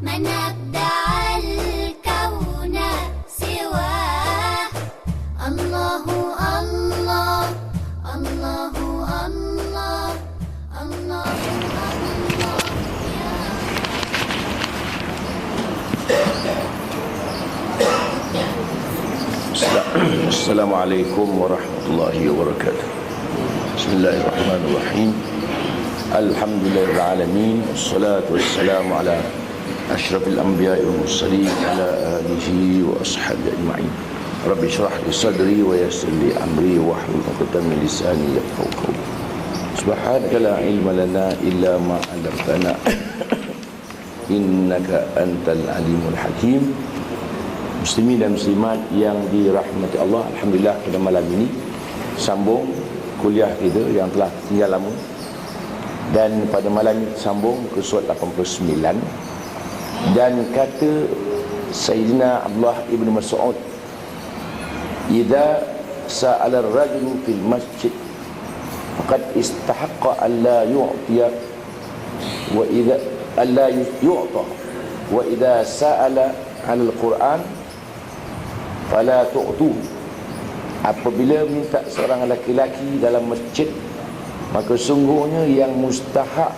من أبدع الكون سواه الله الله الله الله الله Assalamualaikum warahmatullahi wabarakatuh. Bismillahirrahmanirrahim. Alhamdulillahirrahmanirrahim. Wassalatu wassalamu ala ashrafil anbiya'i wal mursalin ala alihi wa ashabihi ajma'in. Rabbi shrah li sadri wa yassir li amri wahlul 'uqdatam min lisani yafqahu qawli. Subhanaka la ilma lana illa ma 'allamtana innaka antal alimul hakim. Muslimin dan muslimat yang dirahmati Allah, alhamdulillah pada malam ini sambung kuliah kita yang telah tinggal lama, dan pada malam ini sambung ke surat 89. Dan kata Sayyidina Abdullah ibn Mas'ud, "Idza sa'ala ar-rajulu fil masjid faqad istahaqqa an la yu'tiya wa idza alla yu'ta wa idza sa'ala 'ala al-Qur'an fala tu'tu." Apabila minta seorang lelaki dalam masjid, maka sungguhnya yang mustahak,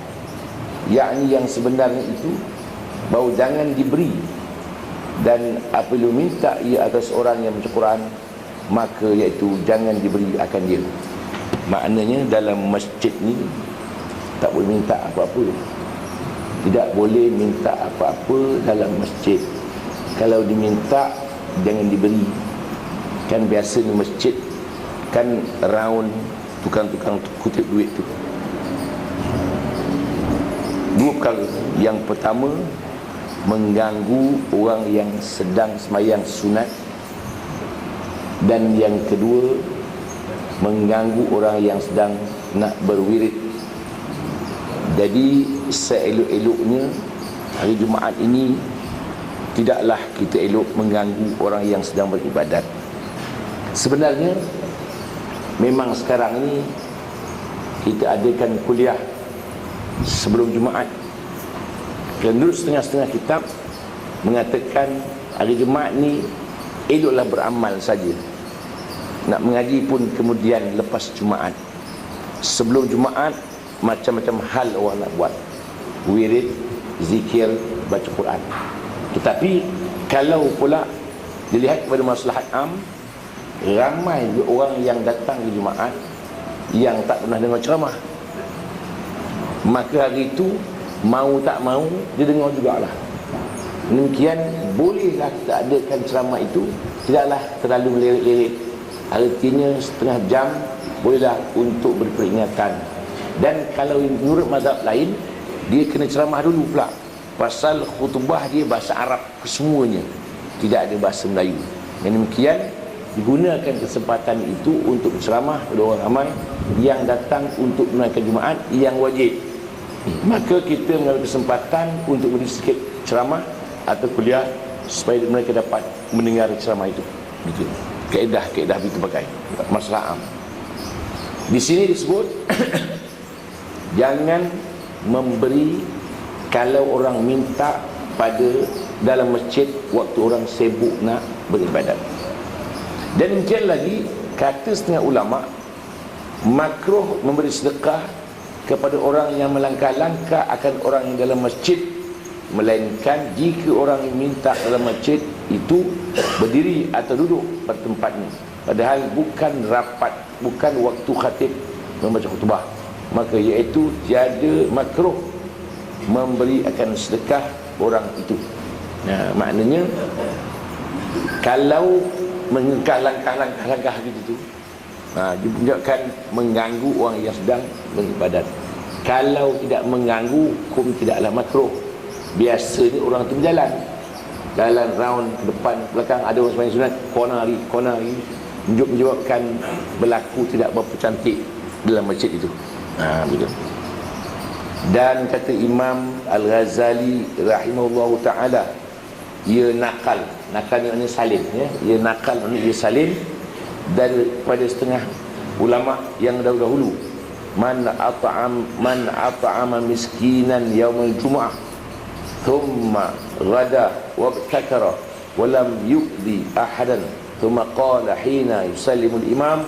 yakni yang sebenarnya itu, bahawa jangan diberi. Dan apabila minta ia atas orang yang baca Quran, maka iaitu jangan diberi akan dia. Maknanya dalam masjid ni tak boleh minta apa-apa. Tidak boleh minta apa-apa dalam masjid. Kalau diminta, jangan diberi. Kan biasa di masjid kan round tukang-tukang kutip duit tu. Dua perkara. Yang pertama, mengganggu orang yang sedang sembahyang sunat. Dan yang kedua, mengganggu orang yang sedang nak berwirid. Jadi seelok-eloknya hari Jumaat ini tidaklah kita elok mengganggu orang yang sedang beribadat. Sebenarnya memang sekarang ini kita adakan kuliah sebelum Jumaat. Menurut setengah-setengah kitab mengatakan hari Jumaat ni eloklah beramal saja. Nak mengaji pun kemudian lepas Jumaat. Sebelum Jumaat macam-macam hal orang nak buat, wirid, zikir, baca Quran. Tetapi kalau pula dilihat kepada maslahat am, ramai orang yang datang ke Jumaat yang tak pernah dengar ceramah, maka hari itu mau tak mau dia dengar jugalah. Demikian bolehlah kita adakan ceramah itu, tidaklah terlalu melirik-lirik. Artinya setengah jam bolehlah untuk berperingatan. Dan kalau menurut mazhab lain, dia kena ceramah dulu pula, pasal khutbah dia bahasa Arab kesemuanya, tidak ada bahasa Melayu. Dan demikian digunakan kesempatan itu untuk ceramah kepada orang ramai yang datang untuk menunaikan Jumaat yang wajib. Maka kita mengambil kesempatan untuk beri sikit ceramah atau kuliah supaya mereka dapat mendengar ceramah itu. Begitu. Kaedah itu pakai masalah am. Di sini disebut jangan memberi kalau orang minta pada dalam masjid waktu orang sibuk nak beribadat. Dan demikian lagi kata setengah ulama, makruh memberi sedekah kepada orang yang melangkah-langkah akan orang yang dalam masjid, melainkan jika orang yang minta dalam masjid itu berdiri atau duduk pada tempatnya, padahal bukan rapat, bukan waktu khatib membaca khutbah, maka iaitu tiada makruh memberi akan sedekah orang itu. Nah, maknanya kalau mengengkar langkah-langkah gitu tu, dipunjukkan mengganggu orang yang sedang beribadat. Kalau tidak mengganggu, hukum tidaklah makruh. Biasanya orang tu berjalan, jalan round ke depan ke belakang, ada orang sembahyang sunat, corner hari menyebabkan berlaku tidak berapa cantik dalam masjid itu. Begitu. Dan kata Imam Al-Ghazali rahimahullahu ta'ala, ia nakal ni salin, ya. Ia nakal ni ia salin daripada setengah ulama yang dahulu. Man at'ama miskinan yaumul jumu'ah thumma ghada wabtakara wa lam yu'di ahadan thumma qala hina yusallimu al-imam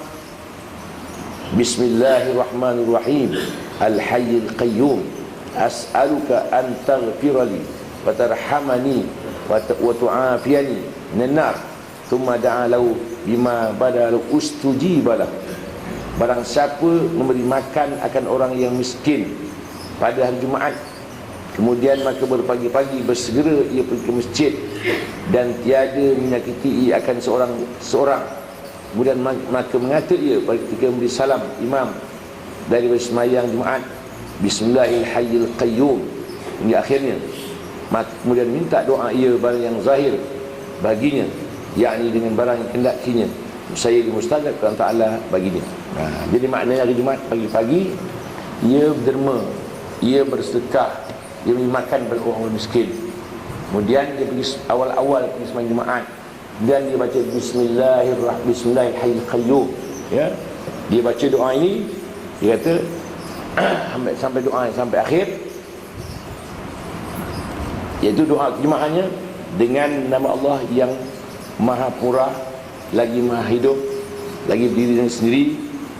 bismillahirrahmanirrahim al-hayyul qayyum as'aluka an taghfira li wa tarhamani wa tu'afiyani minan nar thumma da'a lahu bima badalu ustujibalah. Barang siapa memberi makan akan orang yang miskin pada hari Jumaat, kemudian maka berpagi-pagi bersegera ia pergi ke masjid dan tiada menyakiti ia akan seorang, kemudian maka mengata ia ketika memberi salam imam dari sembahyang Jumaat, bismillahil qayyum hingga akhirnya, maka kemudian minta doa ia barang yang zahir baginya, yakni dengan barang yang kendakinya saya mustajab kepada Ta'ala baginya. Jadi maknanya hari Jumaat pagi-pagi ia berderma, ia bersedekah, dia beri makan kepada orang miskin, kemudian dia pergi awal-awal pergi sembahyang Jumaat dan dia baca bismillahil qayyum, ya, dia baca doa ini, dia kata sampai doa sampai akhir, iaitu doa kejemaahnya dengan nama Allah yang Maha Purah lagi Maha Hidup lagi berdiri dan sendiri.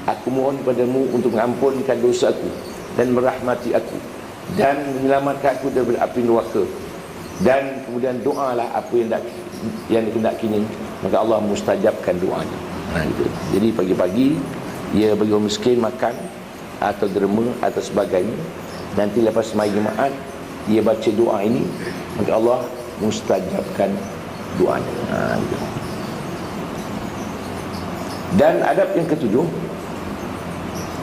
Aku mohon padamu untuk mengampunkan dosa aku dan merahmati aku dan menyelamatkan aku dari api neraka, dan kemudian doalah apa yang dikendakinya, maka Allah mustajabkan doanya. Gitu. Jadi pagi-pagi ia bagi orang miskin makan atau derma atau sebagainya, nanti lepas sembahyang Jumaat dia baca doa ini, maka Allah mustajabkan doanya. Gitu. Dan adab yang ketujuh,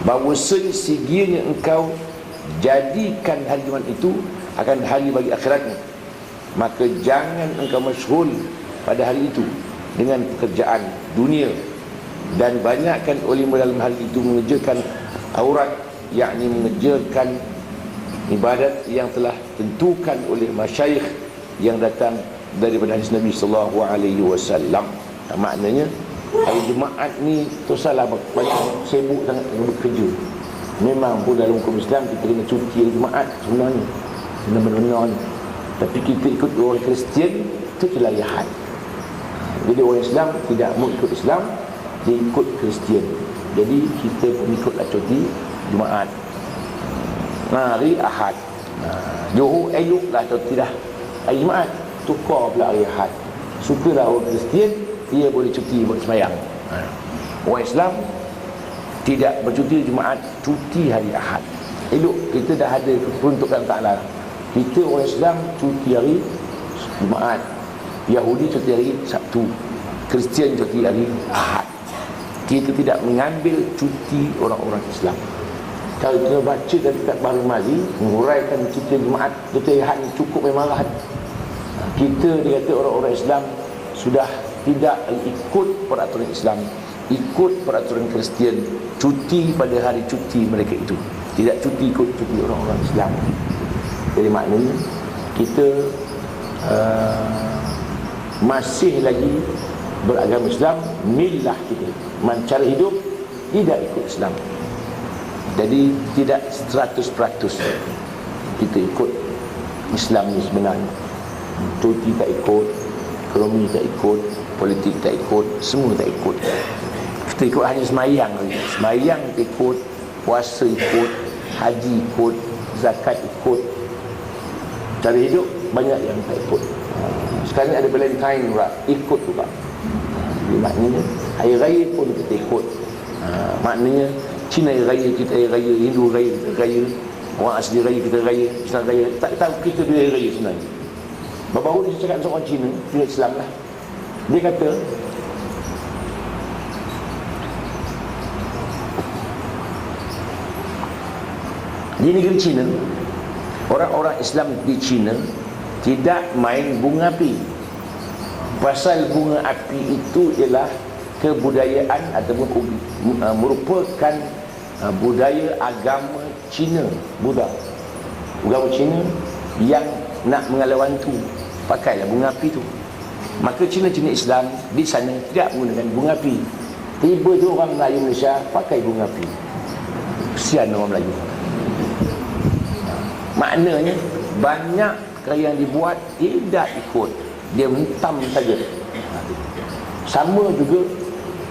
bahawa sekiranya engkau jadikan hari Jumaat itu akan hari bagi akhiratmu, maka jangan engkau masyghul pada hari itu dengan pekerjaan dunia, dan banyakkan olehmu dalam hari itu mengerjakan aurat, yakni mengerjakan ibadat yang telah tentukan oleh masyayikh yang datang daripada hadis Nabi sallallahu alaihi wasallam. Maknanya hari Jumaat ni tu salah banyak sibuk sangat bekerja. Memang pun dalam hukum Islam kita kena cuti hari Jumaat sebenarnya, benar-benar ni. Tapi kita ikut orang Kristian tu kelayahan. Jadi orang Islam tidak mau ikut Islam, dia ikut Kristian. Jadi kita pun ikutlah cuti Jumaat. Hari Ahad, Johor eloklah cuti dah. Hari Jumaat tukar pula hari Ahad. Sukalah orang Kristian, dia boleh cuti buat sembahyang. Orang Islam tidak bercuti Jumaat, cuti hari Ahad. Elok, kita dah ada peruntukan Ta'ala. Kita orang Islam cuti hari Jumaat, Yahudi cuti hari Sabtu, Kristian cuti hari Ahad. Kita tidak mengambil cuti orang-orang Islam. Kalau kita baca dari kitab Bahrul Mazi menguraikan cuti Jumaat, cuti hari Ahad cukup memang Ahad. Kita dikata orang-orang Islam sudah tidak ikut peraturan Islam, ikut peraturan Kristian, cuti pada hari cuti mereka itu, tidak cuti ikut cuti orang-orang Islam. Jadi maknanya kita masih lagi beragama Islam, milah kita, cara hidup tidak ikut Islam. Jadi tidak 100% kita ikut Islam ni sebenarnya. Cuti tak ikut, ekonomi tak ikut, politik tak ikut, semua tak ikut. Kita ikut hanya sembahyang saja. Sembahyang kita ikut, puasa ikut, haji ikut, zakat ikut. Cara hidup banyak yang tak ikut. Sekarang ada Valentine pula, ikut juga. Jadi maknanya hari raya pun kita ikut. Maknanya Cina raya, kita raya, Hindu raya, kita raya, orang asli raya, kita raya, Islam raya. Tak tahu kita bila raya sebenarnya. Baru-baru ni saya cakap seorang Cina, dia Islam lah. Dia kata di negeri Cina, orang-orang Islam di Cina tidak main bunga api. Pasal bunga api itu ialah kebudayaan ataupun merupakan budaya agama Cina, Buddha. Agama Cina yang nak mengalawan tu pakailah bunga api tu. Maka Cina-Cina Islam di sana tidak menggunakan bunga api. Tiba tu orang Melayu Malaysia pakai bunga api. Kesian orang Melayu. Maknanya banyak perkara yang dibuat tidak ikut, dia mentam saja. Sama juga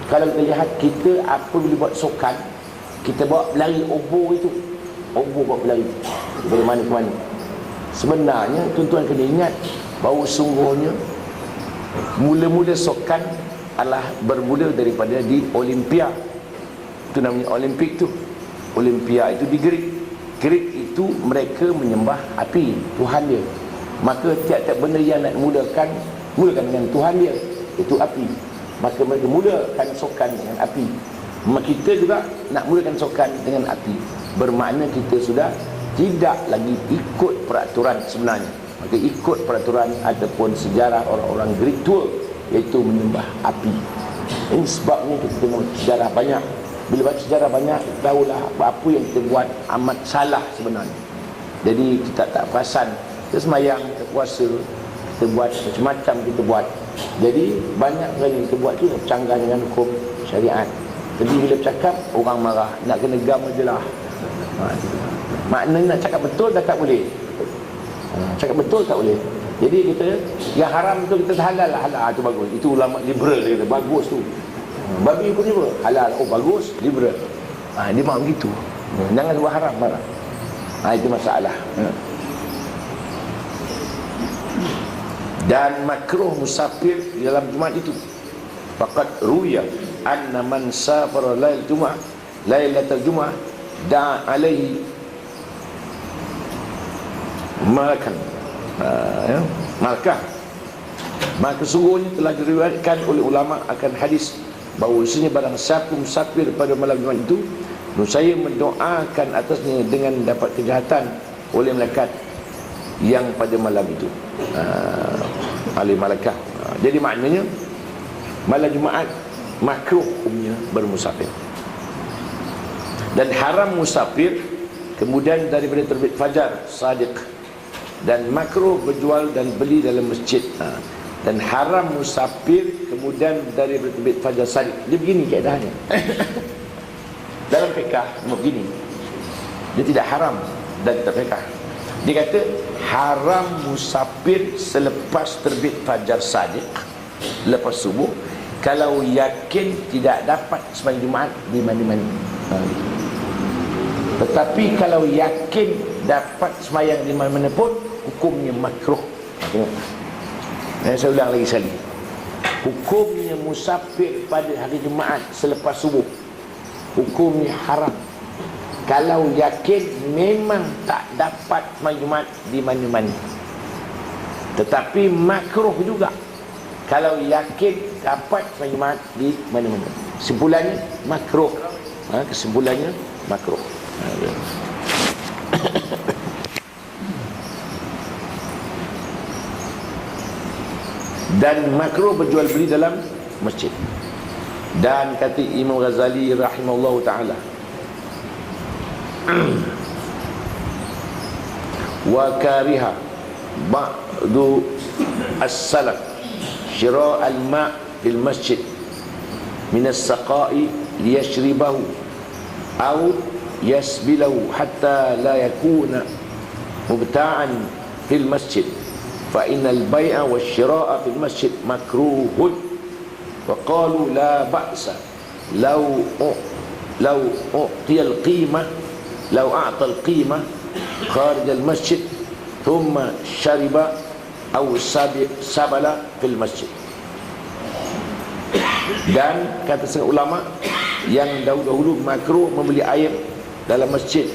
kalau kita lihat kita apa boleh buat sokan, kita bawa berlari obor itu, obor bawa berlari dari mana ke mana. Sebenarnya tuan-tuan kena ingat bahawa sungguhnya mula-mula sokan adalah bermula daripada di Olimpia. Itu namanya Olimpik tu. Olimpia itu di Greek. Greek itu mereka menyembah api, Tuhan dia. Maka tiap-tiap benda yang nak mulakan dengan Tuhan dia, itu api. Maka mereka mulakan sokan dengan api. Maka kita juga nak mulakan sokan dengan api. Bermakna kita sudah tidak lagi ikut peraturan sebenarnya. Maka ikut peraturan ataupun sejarah orang-orang Greek tua, iaitu menyembah api. Ini sebabnya kita tengok sejarah banyak. Bila baca sejarah banyak, tahulah apa yang kita buat amat salah sebenarnya. Jadi kita tak perasan. Kita semayang, kita puasa, kita buat macam-macam kita buat. Jadi banyak kali kita buat tu bercanggah dengan hukum syariat. Jadi bila bercakap, orang marah. Nak kena gam je lah. Maknanya nak cakap betul dah tak boleh. Cakap betul tak boleh. Jadi kita yang haram tu kita halal lah, halal tu bagus. Itu ulama liberal dia kata bagus tu. Babi pun juga halal, oh bagus, liberal. Dia mahu begitu. Jangan buat haram marah. Itu masalah. Dan makruh musafir di dalam Jumaat itu. Faqad ruya anna man safara lailatul Jumaah da'a alaihi malakan. Maka sungguhnya telah diriwayatkan oleh ulama akan hadis bahawa isinya barang siapa musafir pada malam Jumaat itu, saya mendoakan atasnya dengan dapat kejahatan oleh malaikat yang pada malam itu. Oleh malaikat. Jadi maknanya malam Jumaat makruh hukumnya bermusafir. Dan haram musafir kemudian daripada terbit fajar sadiq. Dan makruh berjual dan beli dalam masjid. Dan haram musafir kemudian dari terbit fajar sadiq. Dia begini keadaannya. Dalam fiqah begini. Dia tidak haram dan tak fiqah. Dia kata haram musafir selepas terbit fajar sadiq, lepas subuh, kalau yakin tidak dapat sembahyang Jumaat di mana-mana. Tetapi kalau yakin dapat sembahyang di mana-mana pun, hukumnya makruh. Saya ulang lagi sekali. Hukumnya musafir pada hari Jumaat selepas subuh, hukumnya haram. Kalau yakin memang tak dapat sembahyang Jumaat di mana-mana. Tetapi makruh juga kalau yakin dapat sembahyang Jumaat di mana-mana. Kesimpulannya makruh. Kesimpulannya makruh. Dan makruh berjual beli dalam masjid. Dan kata Imam Ghazali rahimahullah ta'ala, wa kariha ba'du as-salaf syira' al-ma' fil masjid min as-saqa'i liyashribahu aw yasbilahu hatta la yakuna mubta'an fil masjid fa innal bai'a wasyira'a fil masjid makruhun wa qalu la ba'sa law u'tiyal qimah law a'ta al qimah kharij al masjid thumma shariba aw sabala fil masjid. Dan kata setengah ulama yang dahulu makruh membeli air dalam masjid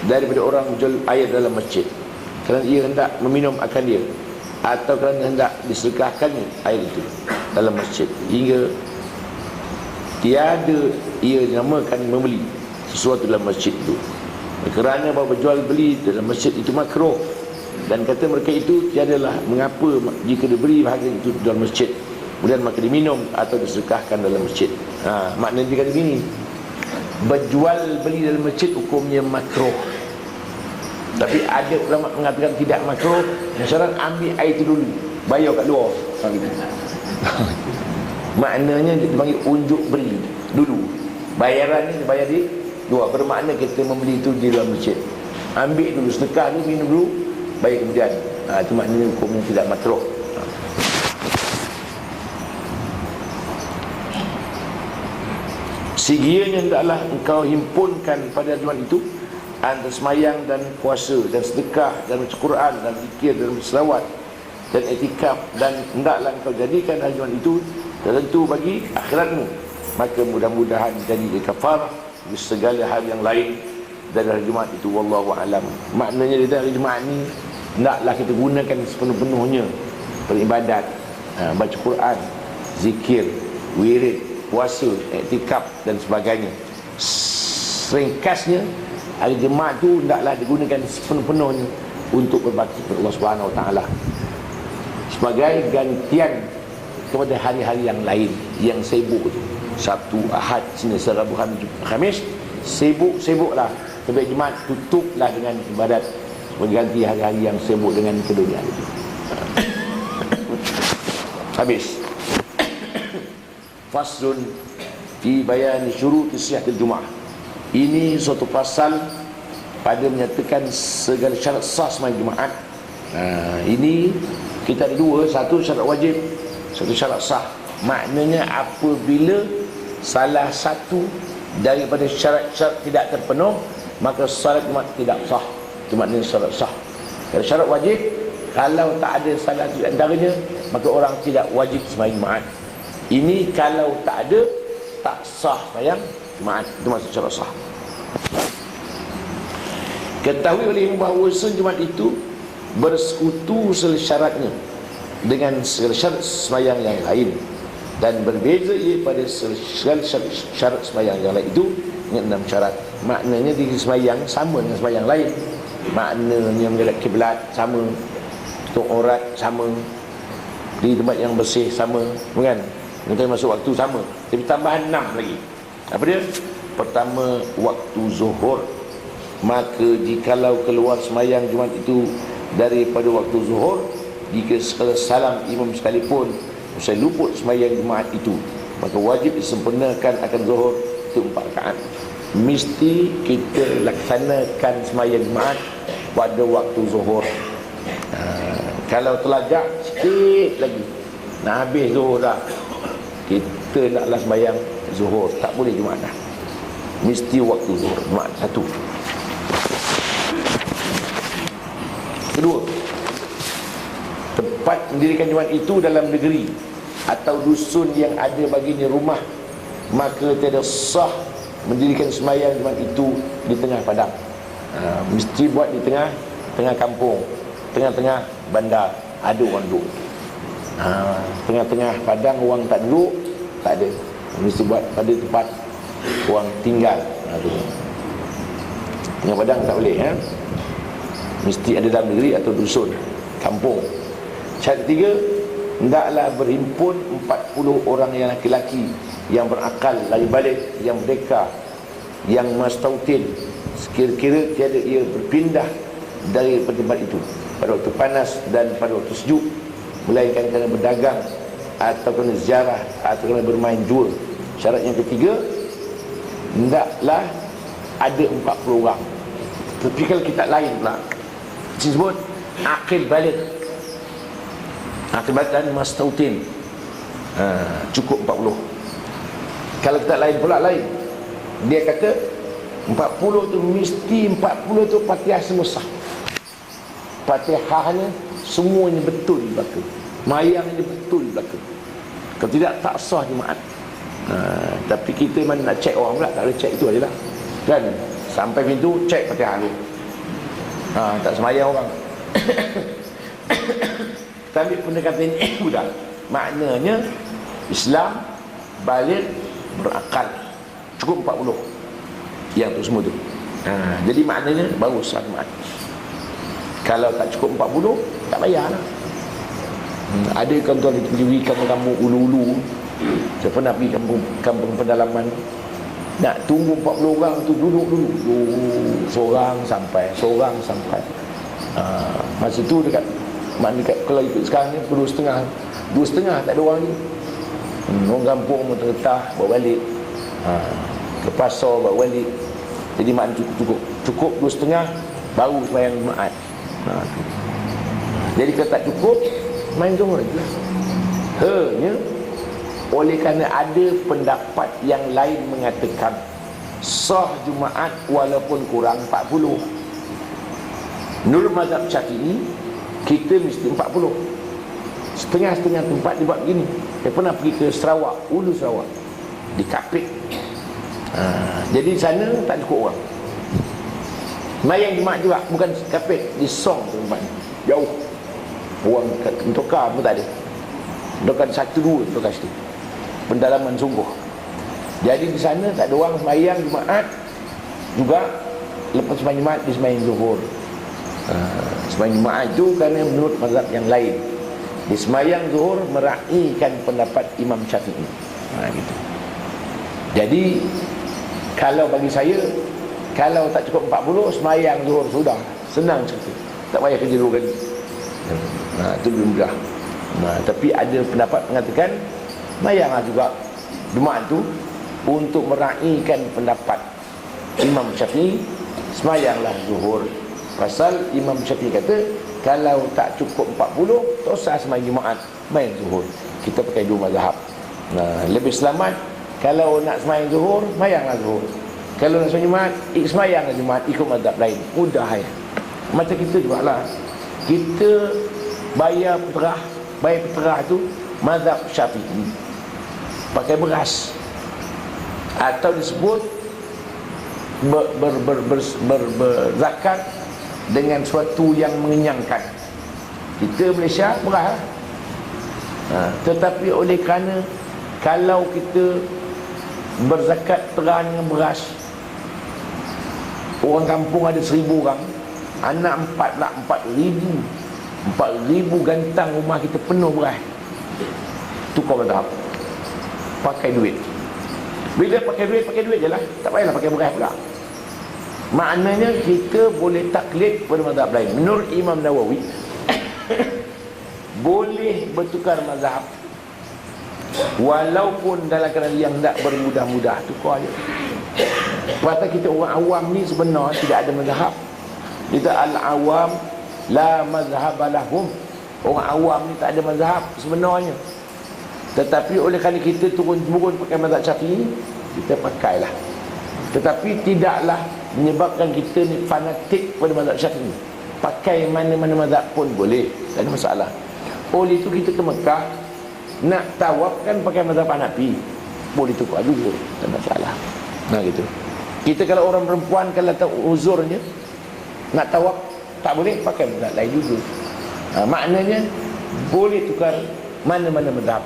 daripada orang jual air dalam masjid kerana ia hendak meminum akan dia atau kerana hendak disedekahkannya air itu dalam masjid, hingga tiada ia namakan membeli sesuatu dalam masjid itu, kerana bahawa berjual beli dalam masjid itu makruh. Dan kata mereka itu tiadalah mengapa jika diberi bahagian itu dalam masjid kemudian maka diminum atau disedekahkan dalam masjid. Maknanya dia kata begini, berjual beli dalam masjid hukumnya makruh. Tapi ada ulama mengatakan tidak makruh, syarat ambil air itu dulu, bayar kat luar. Maknanya dia panggil unjuk beri dulu. Bayaran ni bayar di luar. Bermakna kita membeli itu di dalam masjid. Ambil dulu sedekah ni, minum dulu, bayar kemudian. Itu maknanya hukumnya tidak makruh. Sekiranya hendaklah engkau himpunkan pada Jumaat itu antara semayang dan puasa dan sedekah dan baca Quran dan zikir dan berselawat dan etikaf, dan hendaklah engkau jadikan hari Jumaat itu tertentu bagi akhiratmu, maka mudah-mudahan jadi kafarah bagi segala hal yang lain dari hari Jumaat itu. Wallahu alam. Maknanya dari hari Jumaat ni hendaklah kita gunakan sepenuh-penuhnya beribadat, baca Quran, zikir, wirid, puasa, iktikaf dan sebagainya. Ringkasnya, hari Jumaat tu hendaklah digunakan sepenuh-penuhnya untuk berbakti kepada Allah Subhanahu Wa Taala sebagai gantian kepada hari-hari yang lain yang sibuk tu. Sabtu, Ahad, Senin, Rabu, Khamis sibuklah. Tapi Jumaat tutuplah dengan ibadat mengganti hari-hari yang sibuk dengan keduniaan itu. Habis. Faslun fi bayani syuruti sihhatil Jumaah. Ini suatu pasal pada menyatakan segala syarat sah sembahyang Jumaat. Ini kita ada dua, satu syarat wajib, satu syarat sah. Maknanya apabila salah satu daripada syarat-syarat tidak terpenuh, maka salat Jumaat tidak sah. Itu maknanya syarat sah. Kalau syarat wajib, kalau tak ada salah satu antaranya, maka orang tidak wajib sembahyang Jumaat. Ini kalau tak ada, tak sah sembahyang Jumaat. Itu maksud syarat sah. Ketahui oleh bahawa Jumaat itu bersekutu syaratnya dengan syarat sembahyang yang lain, dan berbeza ia pada syarat sembahyang yang lain itu dengan 6 syarat. Maknanya di sembahyang sama dengan sembahyang lain. Maknanya menghadap kiblat sama, tutup aurat sama, di tempat yang bersih sama, bukan? Nanti masuk waktu sama. Tapi tambahan 6 lagi. Apa dia? Pertama, waktu zuhur. Maka jikalau keluar sembahyang Jumaat itu daripada waktu zuhur, jika sekala salam imam sekalipun usai luput sembahyang Jumaat itu, maka wajib disempurnakan akan zuhur itu 4 rakaat. Mesti kita laksanakan sembahyang Jumaat pada waktu zuhur. Kalau terlajak sikit lagi nak habis zuhur dah, kita naklah sembahyang zuhur, tak boleh Jumaat dah. Mesti waktu zuhur Jumaat satu. Kedua, tempat mendirikan Jumaat itu dalam negeri atau dusun yang ada baginya rumah, maka tidak sah mendirikan sembahyang Jumaat itu di tengah padang. Mesti buat di tengah kampung, tengah-tengah bandar ada orang duduk. Tengah-tengah padang orang tak duduk, tak ada. Mesti buat pada tempat orang tinggal. Tengah padang tak boleh, mesti ada dalam negeri atau dusun, kampung. Syarat ketiga, hendaklah berhimpun 40 orang yang laki-laki yang berakal, lagi balik, yang merdeka, yang mastautin, sekira-kira tiada ia berpindah dari tempat itu pada waktu panas dan pada waktu sejuk, melainkan kerana berdagang atau kerana ziarah atau kerana bermain jua. Syarat yang ketiga, hendaklah ada 40 orang. Tapi kalau kita lain pula, disebut akil balik, akil balik dan mastautin, cukup 40. Kalau kita lain pula lain, dia kata 40 tu mesti 40 tu Fatihah semua sah. Fatihahnya semuanya betul belaka, mayangnya betul belaka. Kalau tidak, tak sah Jumaat. Tapi kita mana nak cek orang pula, tak boleh cek itu aja lah, kan? Sampai pintu cek Fatihah dulu, tak semayang orang. Tapi pendekatan ini mudah. Maknanya Islam balik berakal, cukup 40 yang tu semua tu. Jadi maknanya baru salat Jumaat. Kalau tak cukup 40, tak payahlah. Ada tuan-tuan di kampung-kampung ulu-ulu, saya pernah pergi kampung pedalaman, nak tunggu 40 orang tu duduk dulu, seorang sampai. Masa tu dekat kalau ikut sekarang ni pukul 2.30 tak ada orang ni. Orang kampung pun tergetah bawa balik, ke pasar bawa balik. Jadi maknanya cukup 2.30 baru sembahyang Jumaat. Jadi kalau tak cukup, main zuhur je. Hanya oleh kerana ada pendapat yang lain mengatakan sah Jumaat walaupun kurang 40. Menurut mazhab Syafi'i, kita mesti 40. Setengah-setengah tempat dia buat begini. Saya pernah pergi ke Sarawak, Ulu Sarawak, di Kapit. Jadi di sana tak cukup orang. Mayang Jumaat juga, bukan Kapit, di Song tempat jauh. Orang Tokar pun tak ada. Tokar 1-2 Tokar situ. Pendalaman sungguh. Jadi di sana tak ada orang sembahyang Jumaat. Juga lepas sembahyang Jumaat dia sembahyang zuhur. Sembahyang Jumaat itu kerana menurut mazhab yang lain. Di sembahyang zuhur meraihkan pendapat Imam Syafi'i. Gitu. Jadi kalau bagi saya, kalau tak cukup 40, sembahyang zuhur sudah senang cerita. Tak payah kerja 2 kali. Itu lebih mudah. Tapi ada pendapat mengatakan sembahyanglah juga Jumaat tu untuk meraihkan pendapat Imam Syafi'i, sembahyanglah zuhur. Pasal Imam Syafi'i kata kalau tak cukup 40, tak usah sembahyang Jumaat, main zuhur. Kita pakai 2 mazhab. Lebih selamat kalau nak sembahyang zuhur, sembahyanglah zuhur. Kalau nak sembahyang Jumaat, sembahyanglah Jumaat, ikut mazhab lain. Mudah ya. Macam kita jugalah. Kita bayar peterah tu mazhab Syafi'i, pakai beras, atau disebut berzakat dengan sesuatu yang mengenyangkan. Kita Malaysia beras. Tetapi oleh kerana kalau kita berzakat terang dengan beras, orang kampung ada 1,000 orang, anak 4,000 gantang rumah kita penuh beras. Tukar mazhab, pakai duit. Bila pakai duit je lah. Tak payahlah pakai beras pula. Maknanya kita boleh taklid pada mazhab lain. Menurut Imam Nawawi boleh bertukar mazhab walaupun dalam keadaan yang tak bermudah-mudah. Tukar je. Pasal kita orang awam ni sebenarnya tidak ada mazhab. Kita al-awam la mazhab lahum. Orang awam ni tak ada mazhab sebenarnya. Tetapi oleh kerana kita turun-temurun pakai mazhab Syafi'i, kita pakailah. Tetapi tidaklah menyebabkan kita ni fanatik pada mazhab Syafi'i. Pakai mana-mana mazhab pun boleh, tak ada masalah. Oleh itu kita ke Mekah nak tawaf kan pakai mazhab Hanafi, boleh tukar juga, tak ada masalah. Gitu. Kita kalau orang perempuan kalau tahu uzurnya nak tawaf tak boleh, pakai mazhab lain juga. Maknanya boleh tukar mana-mana mazhab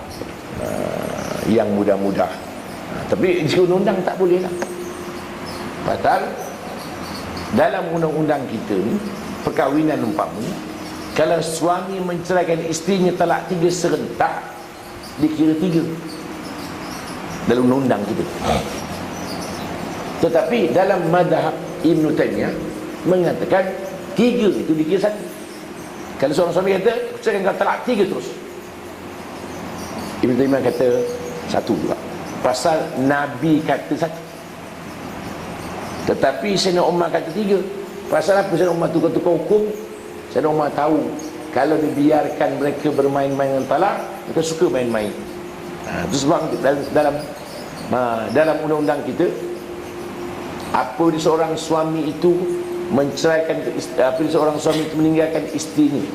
yang mudah-mudah. Tapi jika undang-undang tak boleh lah. Pasal dalam undang-undang kita ni, perkahwinan umpamanya, kalau suami menceraikan isterinya talak 3 serentak, dikira 3 dalam undang-undang kita. Tetapi dalam mazhab Ibn Taymiyah mengatakan 3 itu dikira 1. Kalau seorang suami kata saya akan talak 3 terus, Ibn Taymiyah kata 1 juga. Pasal Nabi kata 1. Tetapi Sayyidina Umar kata 3. Pasal apa Sayyidina Umar tukar-tukar hukum? Sayyidina Umar tahu kalau dibiarkan mereka bermain-main dengan talak, mereka suka main-main. Itu sebab dalam undang-undang kita, apabila seorang suami itu menceraikan, apabila seorang suami itu meninggalkan isterinya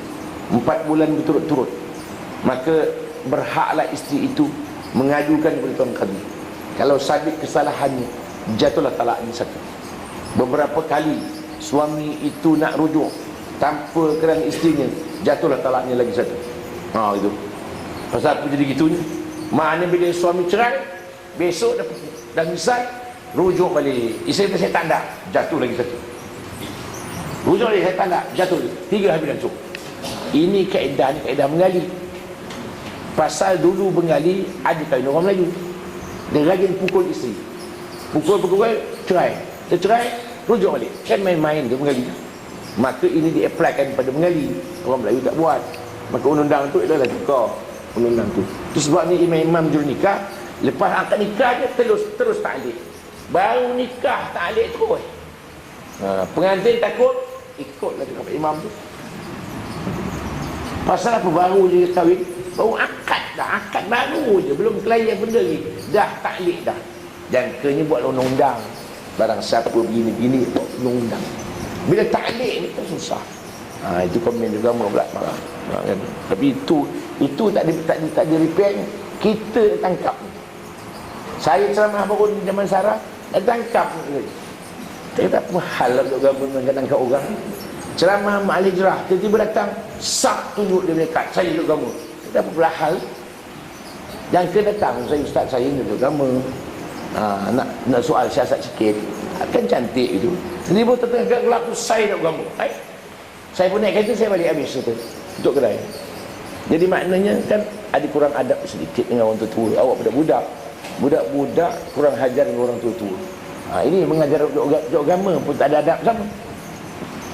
4 bulan berturut-turut, maka berhaklah isteri itu mengadukan kepada tuan qadi. Kalau sabit kesalahannya, jatuhlah talaknya 1. Beberapa kali suami itu nak rujuk tanpa kerana isterinya, jatuhlah talaknya lagi 1. Itu. Pasal apa jadi gitunya? Maknanya bila suami cerai, besok dah selesai, rujuk balik. Isteri saya tak ada, jatuh lagi 1. Rujuk lagi, saya tak ada, jatuh lagi. 3 habis langsung. Ini kaedah menggali. Pasal dulu Bengali ada kain orang Melayu, dia rajin pukul isteri. Pukul, cerai. Dia cerai, rujuk balik. Kan main-main dia Bengali. Maka ini di-applykan pada Bengali. Orang Melayu tak buat. Maka undang-undang tu adalah tukar undang-undang tu. Itu sebab ni imam-imam juru nikah, lepas akad nikah dia terus taklid. Baru nikah taklid terus. Pengantin takut, ikutlah dekat imam tu. Pasal apa baru je kahwin? Baru akad dah, akad baru je, belum kelayan benda ni. Dah taklid dah. Jangkanya buat undang-undang. Barang siapa begini-begini buat undang-undang. Bila taklid ni kan susah. Itu komen juga pula marah. Kan? Tapi itu tak ada repair. Kita tangkap. Saya ceramah baru di zaman Sarah, tangkap. Kita tak apa hal lah duk gambar dengan tangkap orang. Ceramah Mak Al-Hijrah, tiba-tiba datang sak tunjuk dia dekat saya duk gambar. Kita apa pula hal? Yang ke datang saya ustaz saya duk gambar. Nak soal siasat sikit. Kan cantik itu. Tiba-tiba tertengah gelap tu saya duk gambar. Saya pun naik kereta, saya balik habis itu untuk kedai. Jadi maknanya kan ada kurang adab sedikit dengan orang tua. Awak budak-budak, budak-budak kurang hajar dengan orang tua. Ini mengajar agama pun tak ada adab sama.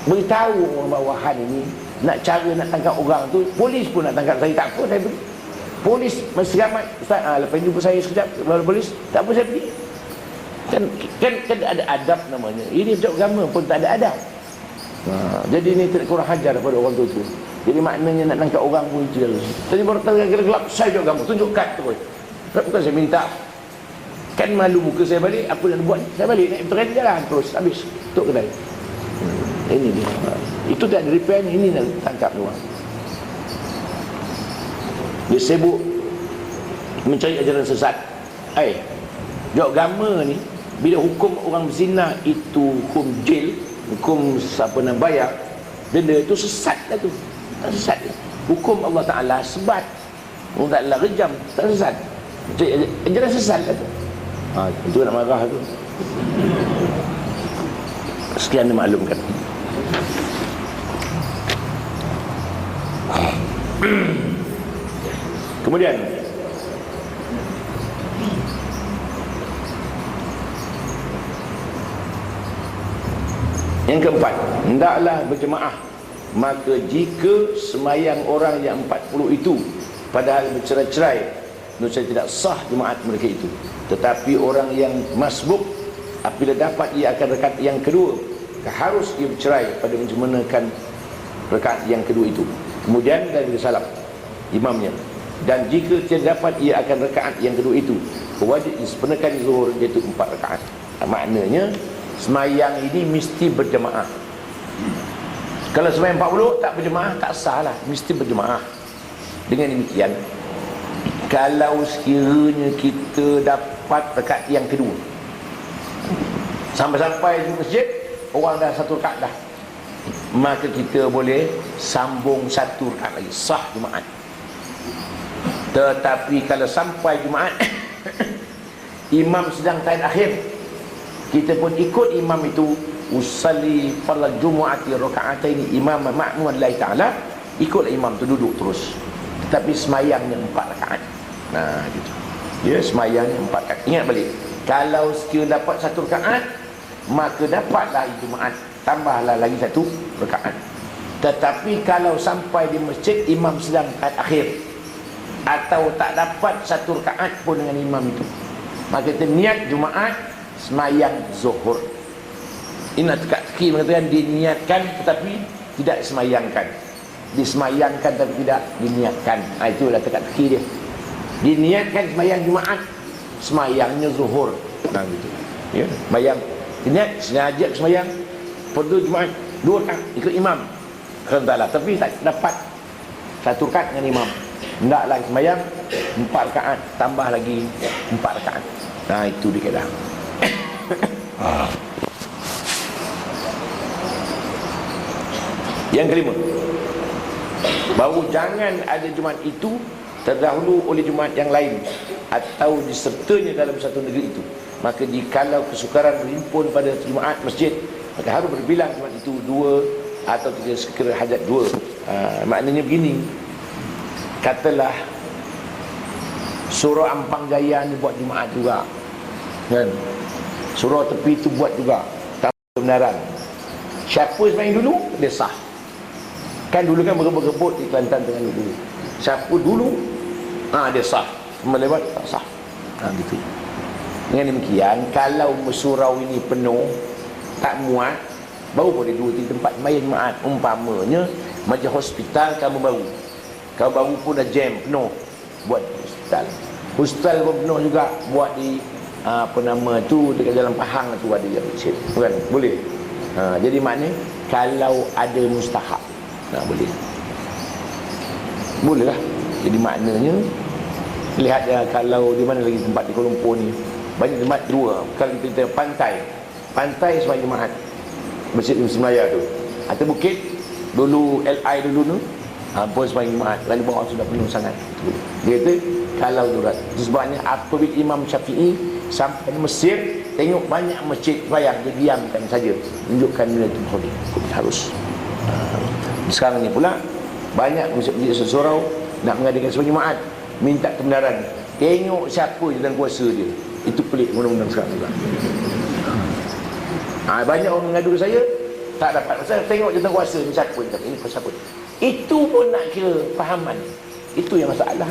Beritahu orang bawahan ini nak cara nak tangkap orang tu, polis pun nak tangkap saya tak apa, saya pergi. Polis mesti ramai, ustaz, lepas jumpa saya sekejap lalu polis, tak apa saya pergi. Kan ada adab namanya. Ini agama pun tak ada adab. Jadi ini kurang hajar pada orang tua. Jadi maknanya nak tangkap orang pun itu. Tadi baru gelap saya juga kamu tunjuk kad tu. Bukan saya minta. Kan malu muka saya balik, apa nak buat? Saya balik naik tren jalan terus habis tuk kedai. Ini dia. Itu tak ada repair, ini nak tangkap dia orang. Dia sibuk mencari ajaran sesat. Jawab agama ni bila hukum orang berzina itu hukum jail, hukum siapa nak bayar denda, itu sesat lah tu. Sesat dia. Hukum Allah Ta'ala sebat, Allah Ta'ala rejam, tak sesat. Ajaran sesat lah tu. Itu nak marah tu. Sekian dimaklumkan. Kemudian yang keempat, hendaklah berjemaah. Maka jika semayang orang yang 40 itu padahal bercerai-cerai, saya tidak sah jemaat mereka itu. Tetapi orang yang masbuk, apabila dapat ia akan rakaat yang kedua, harus ia bercerai pada menyempurnakan rakaat yang kedua itu. Kemudian dari salam imamnya. Dan jika tidak dapat ia akan rakaat yang kedua itu, wajib disempurnakan zuhur, iaitu 4 rakaat. Maknanya semayang ini mesti berjemaah. Kalau semayang 40 tak berjemaah, tak sah lah, mesti berjemaah. Dengan demikian, kalau sekiranya kita dapat rakaat yang kedua, sampai-sampai di masjid orang dah 1 rakaat dah, maka kita boleh sambung 1 rakaat lagi, sah jemaat. Tetapi kalau sampai jemaat imam sedang tahiyat akhir, kita pun ikut imam itu, usalli fardhu jumu'ati raka'ataini imam ma'muman lillahi ta'ala, ikutlah imam tu duduk terus, tetapi semayangnya 4 rakaat. Gitu. Ya, semayangnya 4 rakaat. Ingat balik, kalau sekiranya dapat 1 rakaat, maka dapatlah jemaat, tambahlah lagi 1 rakaat. Tetapi kalau sampai di masjid imam sedang tahiyat akhir, atau tak dapat 1 rakaat pun dengan imam itu, maka kita niat Jumaat, semayang zuhur. Ini teka-teki mengatakan diniatkan tetapi tidak disemayangkan, disemayangkan tapi tidak diniatkan. Itulah teka-teki dia. Diniatkan semayang Jumaat, semayangnya zuhur. Gitu. Ya, semayang niat sengaja semayang fardu Jumaat 2 rakaat ikut imam kentalah, tapi tak dapat 1 rakaat dengan imam, hendaklah semayang 4 rakaat, tambah lagi 4 rakaat. Itu dia kata. Yang kelima, bahawa jangan ada Jumaat itu terdahulu oleh Jumaat yang lain atau disertanya dalam satu negeri itu. Maka jikalau kesukaran berhimpun pada Jumaat masjid, maka harus berbilang Jumaat itu 2 atau 3 sekira hajat 2. Maknanya begini, katalah surau Ampang Jaya ni buat Jumaat juga, kan? Surau tepi tu buat juga, tanpa kebenaran. Siapa semayang dulu, dia sah. Kan dulu kan berebut-rebut di Kelantan dengan dulu. Siapa dulu, dia sah. Melewat, tak sah. Gitu. Dengan demikian, kalau surau ini penuh, tak muat, baru boleh 2-3 tempat semayang Jumaat. Umpamanya macam hospital kamu baru, Kalau baru pun dah jam penuh, buat hostel. Hostel pun penuh juga, buat di apa nama tu, dekat Jalan Pahang tu ada yang kecil. Bukan? Boleh. Jadi maknanya kalau ada mustahab, boleh. Boleh lah. Jadi maknanya lihat kalau di mana lagi tempat di Kuala Lumpur ni, banyak tempat dua. Kalau kita pantai sebagai jemaat Masjid Semaya tu, atau bukit dulu LI dulu tu, pun sebagai jemaat. Lalu bawah sudah penuh sangat. Dia kata kalau durat. Sebabnya apabila Imam Syafi'i sampai di Mesir, tengok banyak masjid bayang, dia diamkan saja, tunjukkan nilai itu harus. Sekarang ni pula banyak masjid surau nak mengadakan sebagai jemaat, minta kebenaran, tengok siapa je dan kuasa dia. Itu pelik undang-undang sekarang juga. Banyak orang mengadu saya tak dapat. Pasal tengok je tentang kuasa ni siapa, ini pasal apa. Itu pun nak kira fahaman. Itu yang masalah.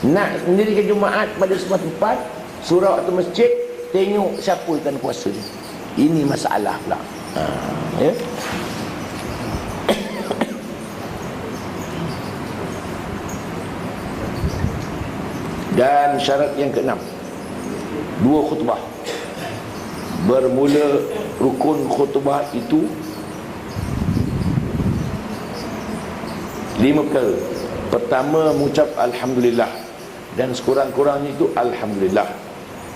Nak mendirikan jemaat pada sebuah tempat, surau atau masjid, tengok siapa dan kuasa dia. Ini masalah pula. Ya. Dan syarat yang keenam, 2 khutbah. Bermula rukun khutbah itu 5 perkara. Pertama, mengucap Alhamdulillah, dan sekurang-kurangnya itu Alhamdulillah.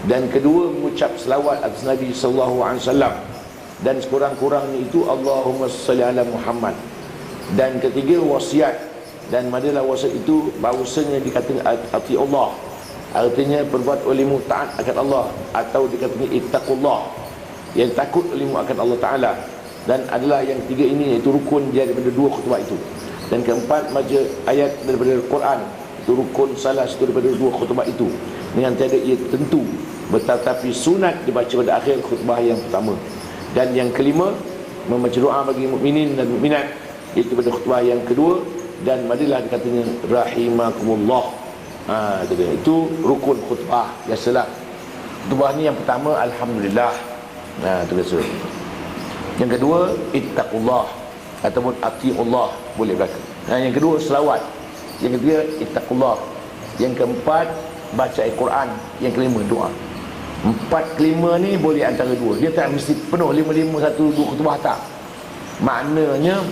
Dan kedua, mengucap selawat atas Nabi SAW, dan sekurang-kurangnya itu Allahumma salli ala Muhammad. Dan ketiga, wasiat, dan madalah wasiat itu bahawasanya dikatakan ati Allah, artinya berbuat olehmu taat akan Allah, atau dikatakan ittaqullah, yang takut olehmu akan Allah Ta'ala. Dan adalah yang ketiga ini, iaitu rukun daripada 2 khutbah itu. Dan keempat, baca ayat daripada Al-Quran, itu rukun salah satu daripada 2 khutbah itu, dengan tiada ia tentu, tetapi sunat dibaca pada akhir khutbah yang pertama. Dan yang kelima, membaca doa bagi mukminin dan mukminat, iaitu pada khutbah yang kedua. Dan marilah dikatanya rahimakumullah. Itu rukun khutbah. Biasalah khutbah ni yang pertama Alhamdulillah, itu biasa. Yang kedua ittaqullah ataupun atiullah, boleh belaka. Yang kedua selawat. Yang ketiga ittaqullah. Yang keempat baca Al-Quran. Yang kelima doa. 4 kelima ni boleh antara 2. Dia tak mesti penuh 5 1 2 khutbah, tak. Maknanya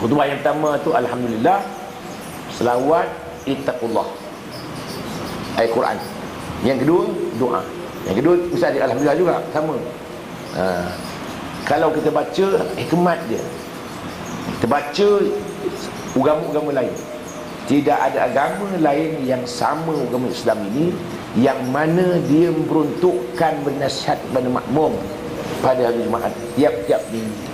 khutbah yang pertama tu Alhamdulillah, selawat, ittaqullah, Al-Quran. Yang kedua doa. Yang kedua mesti ada Alhamdulillah juga, sama. Kalau kita baca hikmat dia, kita baca agama-agama lain, tidak ada agama lain yang sama agama Islam ini, yang mana dia memperuntukkan bernasihat kepada makmum pada hari Jumaat tiap-tiap minggu.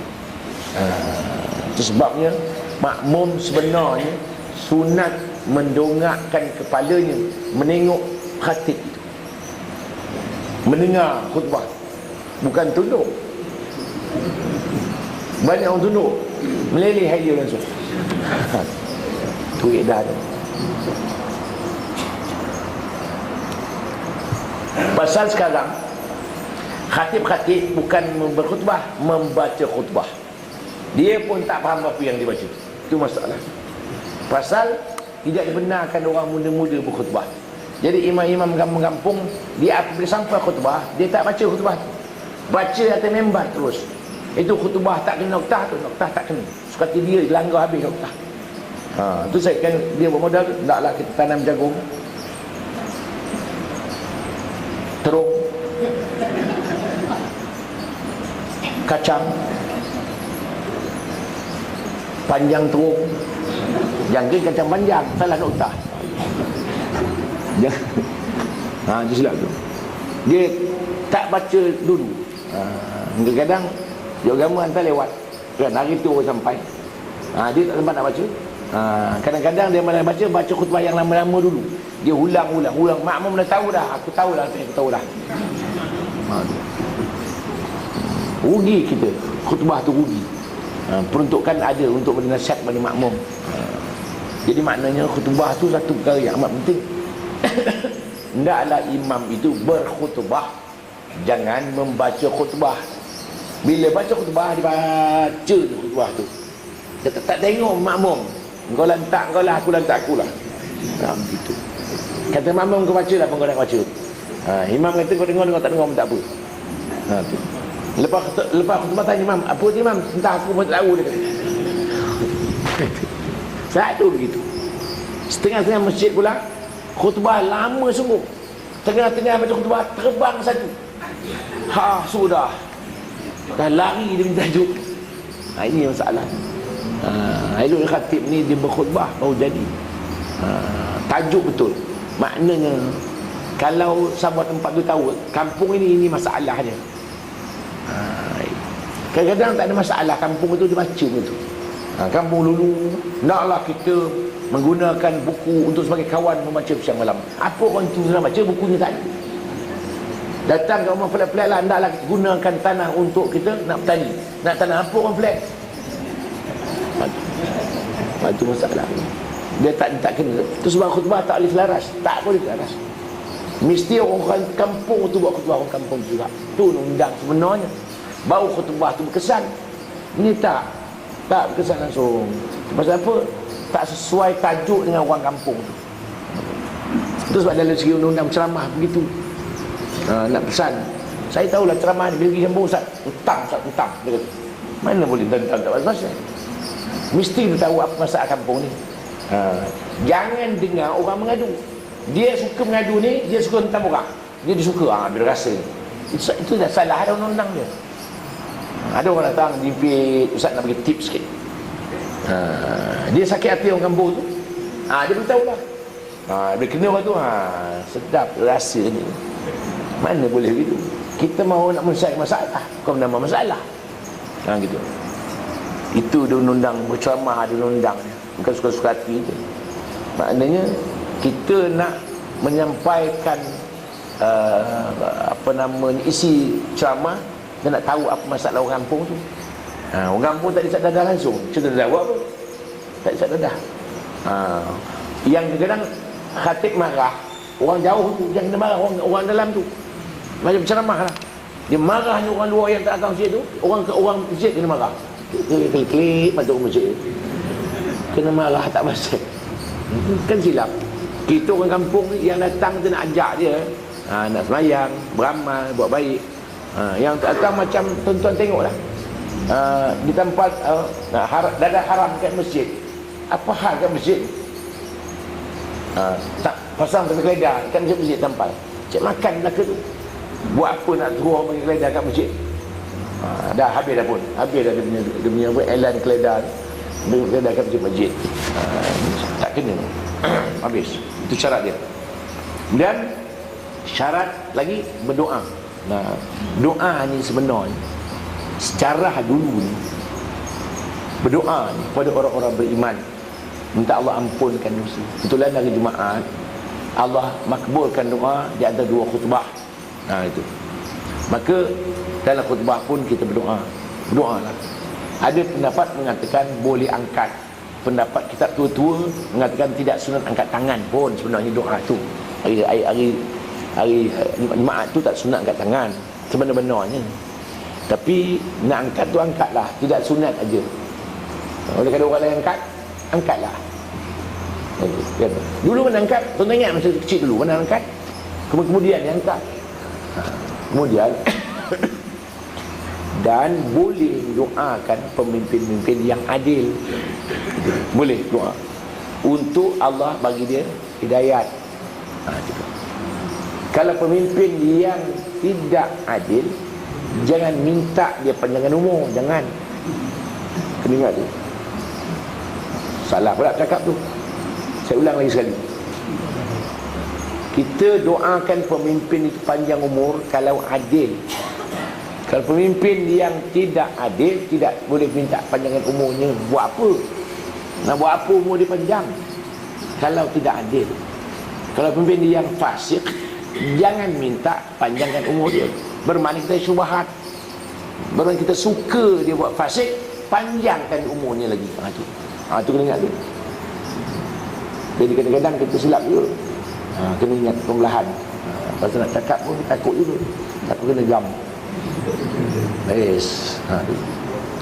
Itu sebabnya makmum sebenarnya sunat mendongakkan kepalanya menengok khatib itu, mendengar khutbah, bukan tunduk. Banyak orang tunduk, meleleh dia langsung. Tu dah tu. Pasal sekarang khatib-khatib bukan berkhutbah, membaca khutbah. Dia pun tak faham apa yang dibaca. Itu masalah. Pasal tidak dibenarkan orang muda-muda berkhutbah. Jadi imam-imam kampung-kampung, dia apabila sampai khutbah, dia tak baca khutbah tu, baca atas membar terus. Itu khutbah tak kena noktah tu, noktah tak kena. Sekali dia langgar habis noktah. Tu saya kan dia bermodal, taklah kita tanam jagung, terung, kacang, panjang terung, jangkit kacang panjang, salah noktah. Dia silap tu. Dia tak baca dulu. Kadang-kadang dia agama hantar lewat, kan, hari tu orang sampai, dia tak sempat nak baca. Kadang-kadang dia mana baca khutbah yang lama-lama dulu, dia ulang. Makmum dah tahu dah, aku tahu dah. Rugi kita, khutbah tu rugi. Peruntukan ada untuk bernasihat pada makmum. Jadi maknanya khutbah tu satu perkara yang amat penting. Hendaklah imam itu berkhutbah, jangan membaca khutbah. Bila baca khutbah, dia baca khutbah tu, dia tak tengok makmum. Engkau lantak kau lah, aku lantak aku lah. Begitu. Kata makmum kau baca lah apa kau nak baca. Imam kata kau dengar tak dengar pun tak apa. Tu. Lepas khutbah tanya imam, apa tu imam? Entah aku pun tak tahu dia kata. Satu begitu. Setengah-tengah masjid pula khutbah lama sungguh. Tengah-tengah baca khutbah terbang satu. Sudah. Dah lari dia minta tajuk. Ini masalah. Elok khatib ni dia berkhutbah baru jadi. Tajuk betul. Maknanya kalau sahabat tempat tu tahu kampung ini masalah dia. Kadang-kadang tak ada masalah kampung itu dia baca betul. Kampung dulu naklah kita menggunakan buku untuk sebagai kawan membaca siang malam. Apa orang tu nak baca bukunya tak ada. Datang ke rumah flat-flat lah, hendaklah kita gunakan tanah untuk kita nak bertani. Nak tanah apa orang flat? Itu masalah. Dia tak kena. Itu sebab khutbah tak boleh selaras. Tak boleh selaras. Mesti orang kampung tu buat khutbah orang kampung juga. Tu undang sebenarnya. Baru khutbah tu berkesan. Ini tak berkesan langsung. Pasal apa? Tak sesuai tajuk dengan orang kampung tu. Itu sebab dalam segi undang-undang ceramah begitu. Nak pesan, saya tahulah ceramah ni bila pergi sambung Ustaz utang dia kata. Mana boleh tentang tak pasal. Mesti dia tahu apa masalah kampung ni. Jangan dengar orang mengadu. Dia suka mengadu ni, dia suka tentang orang. Dia suka, dia rasa. Itu dah salah ada undang-undang dia. Ada orang datang jipit, Ustaz nak bagi tips sikit. Dia sakit hati orang kampung tu. Dia beritahu lah. Dia kena orang tu, sedap rasa ni. Mana boleh begitu? Kita mahu nak menyelesaikan masalah, kau menambah masalah. Gitu. Itu dia undang berceramah, dia undang. Bukan suka-suka hati je. Maknanya kita nak menyampaikan isi ceramah dan nak tahu apa masalah orang kampung tu. Orang kampung tak disat dadah langsung. Cerita dadah buat apa? Tak disat dadah. Yang kadang-kadang khatib marah, orang jauh tu yang kena marah, orang dalam tu. Macam ceramah lah. Dia marahnya orang luar yang tak datang masjid tu, orang masjid kena marah. Klik-klik masuk masjid. Kena marah tak pasal. Kan silap. Kita orang kampung yang datang tu nak ajak dia, nak semayang, beramal, buat baik. Yang tak datang macam tuan-tuan tengoklah. Di tempat dadah haram kat masjid. Apa hal kat masjid? Tak pasang pakai keledar kat masjid tempat. Cik makan belaka tu. Buat apa nak suruh pakai keledar kat masjid? Dah habis dah pun. Habis dah dia punya elan keledar. Dia keledar kat masjid. Tak kena. Habis. Itu syarat dia. Dan syarat lagi berdoa. Doa ni sebenarnya secara dulu ni berdoa ni kepada orang-orang beriman, minta Allah ampunkan dosa. Itulah hari Jumaat Allah makbulkan doa di antara dua khutbah. Itu. Maka dalam khutbah pun kita berdoalah. Ada pendapat mengatakan boleh angkat. Pendapat kitab tua-tua mengatakan tidak sunat angkat tangan pun sebenarnya doa tu. Hari Jumaat tu tak sunat angkat tangan sebenar-benarnya. Tapi nak angkat tu angkatlah, tidak sunat aja. Oleh kerana orang lain angkatlah. Dulu mana angkat? Tuan ingat masa kecil dulu mana angkat? Kemudian dia angkat. Kemudian dan boleh doakan pemimpin-pemimpin yang adil. Boleh doa untuk Allah bagi dia hidayat. Kalau pemimpin yang tidak adil, jangan minta dia panjangan umur. Jangan. Kena ingat tu. Salah pula cakap tu. Saya ulang lagi sekali. Kita doakan pemimpin itu panjang umur kalau adil. Kalau pemimpin yang tidak adil, tidak boleh minta panjangan umurnya. Buat apa? Nak buat apa umur dia panjang kalau tidak adil? Kalau pemimpin dia yang fasik, jangan minta panjangkan umur dia. Bermakna kita syubhat. Bermakna kita suka dia buat fasik, panjangkan umurnya lagi. Itu kena ingat tu. Jadi kadang-kadang kita silap juga. Kena ingat pembelahan. Pasal nak cakap pun takut juga. Takut kena jam.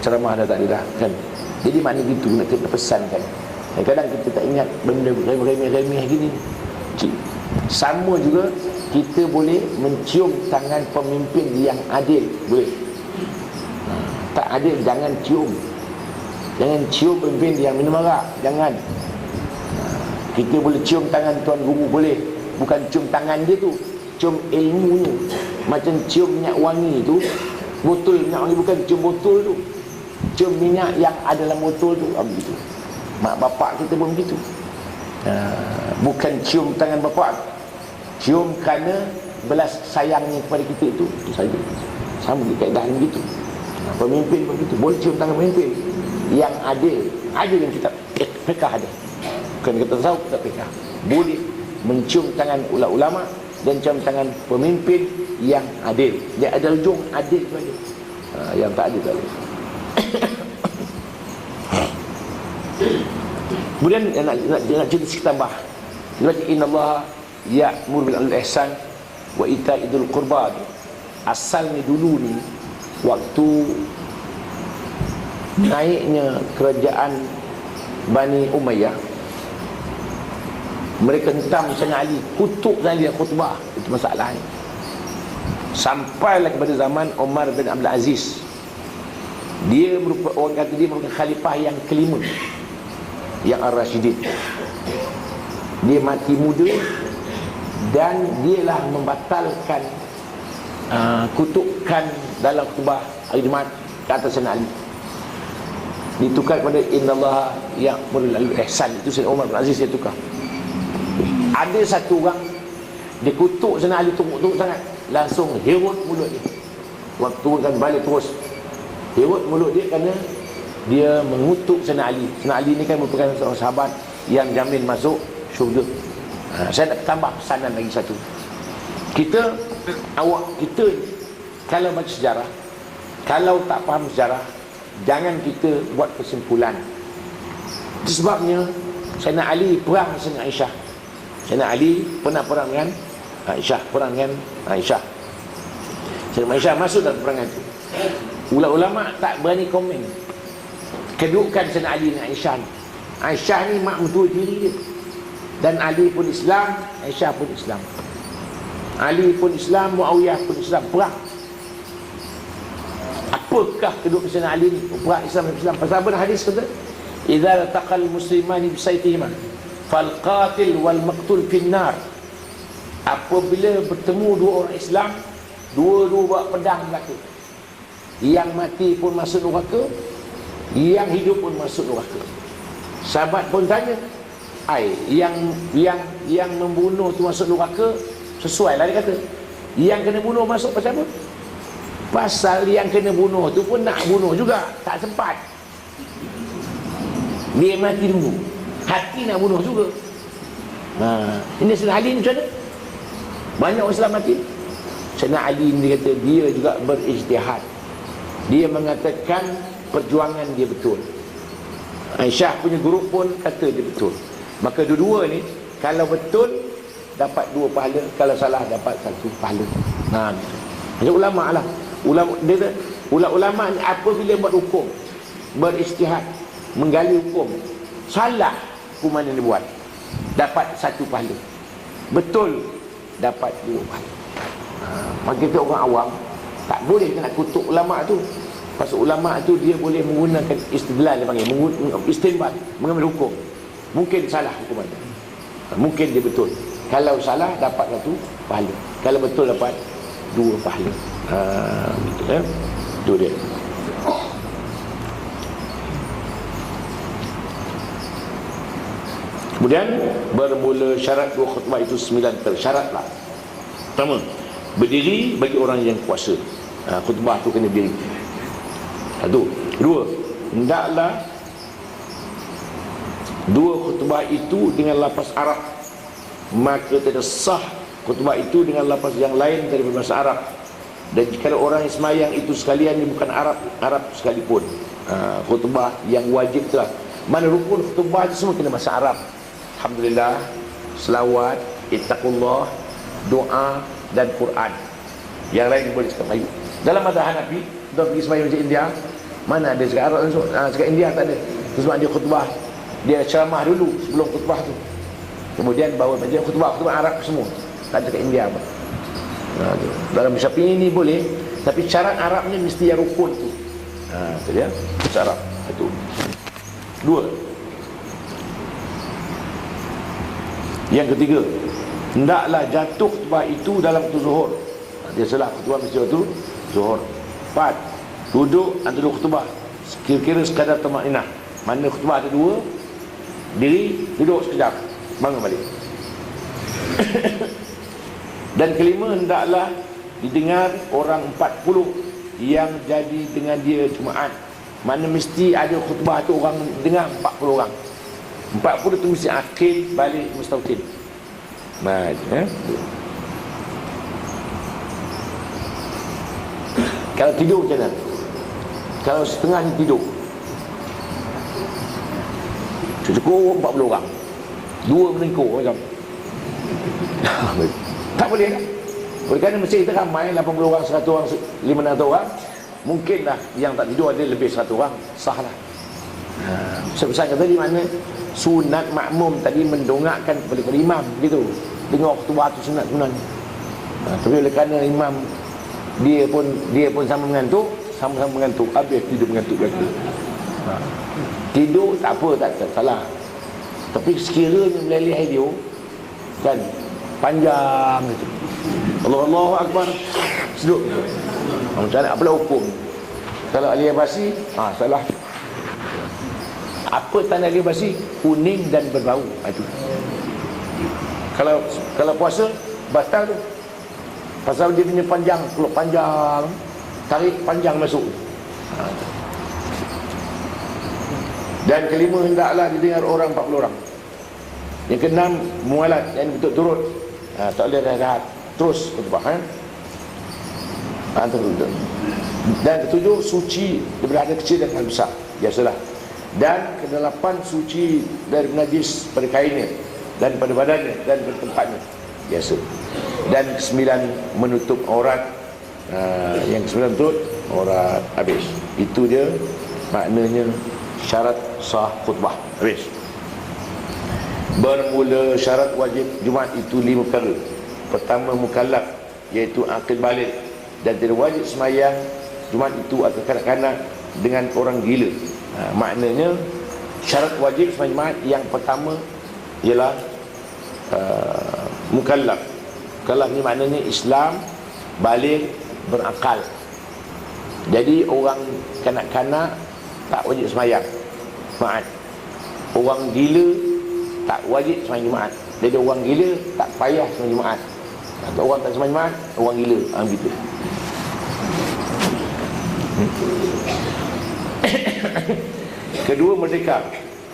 Ceramah dah tak ada dah kan. Jadi makna gitu nak kita pesankan. Kadang-kadang kita tak ingat benda remeh-remeh gini. Sama juga kita boleh mencium tangan pemimpin yang adil, boleh. Tak adil jangan cium. Jangan cium pemimpin yang minum arak, jangan. Kita boleh cium tangan tuan guru, boleh. Bukan cium tangan dia tu, cium ilmunya. Macam cium minyak wangi tu, botol minyak wangi, bukan cium botol tu, cium minyak yang ada dalam botol tu. Begitu. Mak bapak kita pun begitu. Bukan cium tangan bapak, cium kerana belas sayangnya kepada kita itu saja. Sama di kaedah begitu. Pemimpin pun begitu, boleh cium tangan pemimpin yang adil. Adil yang kita fiqh ada. Bukan kita tahu kita fiqh. Boleh mencium tangan ulama dan cium tangan pemimpin yang adil. Dia ada ujung adil saja. Yang tak adil tak boleh. Kemudian nak cerita sikit tambah. Dia baca innallaha ya'muru bil ihsan wa ita'idul qurba. Asalnya dulu ni waktu naiknya kerajaan Bani Umayyah, mereka hentam Sayyidina Ali, kutuk Sayyidina Ali khutbah. Itu masalahnya. Sampailah kepada zaman Umar bin Abdul Aziz. Dia merupakan, orang kata dia merupakan khalifah yang kelima, yang Ar-Rashidin. Dia mati muda dan dialah membatalkan kutukan dalam khutbah hari Jumaat ke atas Sayyidina Ali. Ditukar kepada innallaha ya'muru bil ihsan. Itu Sayyidina Umar bin Aziz dia tukar. Ada satu orang dia kutuk Sayyidina Ali teruk sangat, langsung herut mulut dia. Waktu turunkan balik terus herut mulut dia kerana dia mengutuk Sayyidina Ali. Sayyidina Ali ni kan merupakan seorang sahabat yang jamin masuk syurga. Saya nak tambah pesanan lagi satu. Kita kalau baca sejarah, kalau tak faham sejarah, jangan kita buat kesimpulan. Itu sebabnya Sayyidina Ali perang dengan Aisyah. Sayyidina Ali pernah perang dengan Aisyah, Sayyidina Aisyah masuk dalam perangan itu. Ulama tak berani komen kedudukan Sayyidina Ali dengan Aisyah ni. Aisyah ni mak mentua diri dia. Dan Ali pun Islam, Aisyah pun Islam. Ali pun Islam, Muawiyah pun Islam, perang. Apakah kedudukan Sayyidina Ali ni? Perang Islam dan Islam. Pasal apa hadis kata? Idza taqal muslimani bisayfihima fal qatil wal maqtul finnar. Apabila bertemu dua orang Islam, dua-dua bawa pedang belaka. Yang mati pun masuk neraka, yang hidup pun masuk neraka. Sahabat pun tanya, yang membunuh tu masuk neraka, sesuai lah dia kata. Yang kena bunuh masuk pasal apa? Pasal yang kena bunuh tu pun nak bunuh juga, tak sempat. Dia mati dulu, hati nak bunuh juga. Ini Sayyidina Ali ni macam mana? Banyak orang Islam mati. Sayyidina Ali ni kata dia juga berijtihad. Dia mengatakan perjuangan dia betul. Aisyah punya guru pun kata dia betul. Maka dua-dua ni kalau betul dapat 2 pahala, kalau salah dapat 1 pahala. Macam ulama lah. Ulama ni apabila buat hukum, berijtihad, menggali hukum, salah hukuman yang dibuat, dapat 1 pahala. Betul dapat 2 pahala. Maka kita orang awam tak boleh nak kutuk ulama tu. Pasal ulama tu dia boleh menggunakan istidlal, dia panggil istinbat, mengambil hukum. Mungkin salah hukuman dia, mungkin dia betul. Kalau salah dapat 1 pahala, kalau betul dapat 2 pahala. Betul ya? Itu dia. Kemudian bermula syarat 2 khutbah itu 9 syarat lah. Pertama, berdiri bagi orang yang kuasa. Khutbah tu kena berdiri. 1. 2, hendaklah 2 khutbah itu dengan lafaz Arab, maka tidak sah khutbah itu dengan lafaz yang lain daripada bahasa Arab. Dan jika orang yang semayang itu sekalian dia bukan Arab sekalipun, khutbah yang wajib telah. Mana rukun khutbah itu semua kena bahasa Arab. Alhamdulillah, selawat, ittaqullah, doa dan Quran. Yang lain boleh cakap Melayu. Dalam mazhab Hanafi, kita pergi semayang macam India, mana ada cakap Arab langsung, cakap India tak ada. Itu sebab dia khutbah Dia ceramah dulu sebelum khutbah tu. Kemudian bawa baca khutbah Arab semua. Tak ada kat India apa. Tu. Dalam Syafi'i ini boleh, tapi syarat Arabnya mesti yang rukun tu. Itu dia. Syarat. Itu. Dua. Yang ketiga, hendaklah jatuh khutbah itu dalam waktu zuhur. Biasalah khutbah mesti waktu zuhur. 4. Duduk antara khutbah kira-kira sekadar tamakninah. Mana khutbah ada 2, diri, duduk sekejap, bangun balik. Dan kelima, hendaklah didengar orang 40 yang jadi dengan dia Jumaat. Mana mesti ada khutbah tu orang dengar 40 orang. 40 tu mesti akil balik mustautin. Kalau tidur macam mana? Kalau setengah ni tidur, cukup 40 orang, 2 menengkur macam tak boleh kan? Oleh kerana Mesir kita ramai 80 orang, 100 orang, 500 orang. Mungkinlah yang tak tidur ada lebih 100 orang. Sah lah. Sebesar kata tadi, mana sunat makmum tadi mendongakkan kepada imam gitu. Dengar khutbah tu sunat sebenarnya. Tapi oleh kerana imam dia pun sama mengantuk, sama-sama mengantuk, habis tidur mengantuk lagi. Tidur tak apa, tak salah. Tapi sekiranya meleleh dia kan panjang gitu, Allahu Akbar, seduk. Macam mana apalah hukum? Kalau ahli basi, salah. Apa tanda ahli basi? Kuning dan berbau. Itu. Kalau puasa batal tu. Pasal dia punya panjang, peluk panjang, tarik panjang masuk. Dan kelima, hendaklah didengar orang 40 orang. Yang keenam, mualat, yang betul turut. Tak boleh rehat, terus khutbah. Dan ketujuh, suci daripada hal kecil dan hal besar. Biasalah. Dan kedelapan, suci dari najis pada kainnya dan pada badannya dan pada tempatnya. Biasa. Dan kesembilan, menutup aurat. Yang kesembilan tutup aurat. Habis. Itu dia maknanya syarat sah khutbah. Habis. Bermula syarat wajib Jumaat itu 5 perkara. Pertama, mukallaf, iaitu akil balik, dan tidak wajib semayang Jumaat itu atau kanak-kanak dengan orang gila. Maknanya syarat wajib semayang Jumaat yang pertama ialah mukallaf. Mukallaf ni maknanya Islam, balik, berakal. Jadi orang kanak-kanak tak wajib semayang Jumaat. Orang gila tak wajib semayang Jumaat. Jadi orang gila tak payah semayang Jumaat. Atau orang tak semayang Jumaat, orang gila. Gitu. Kedua, merdeka.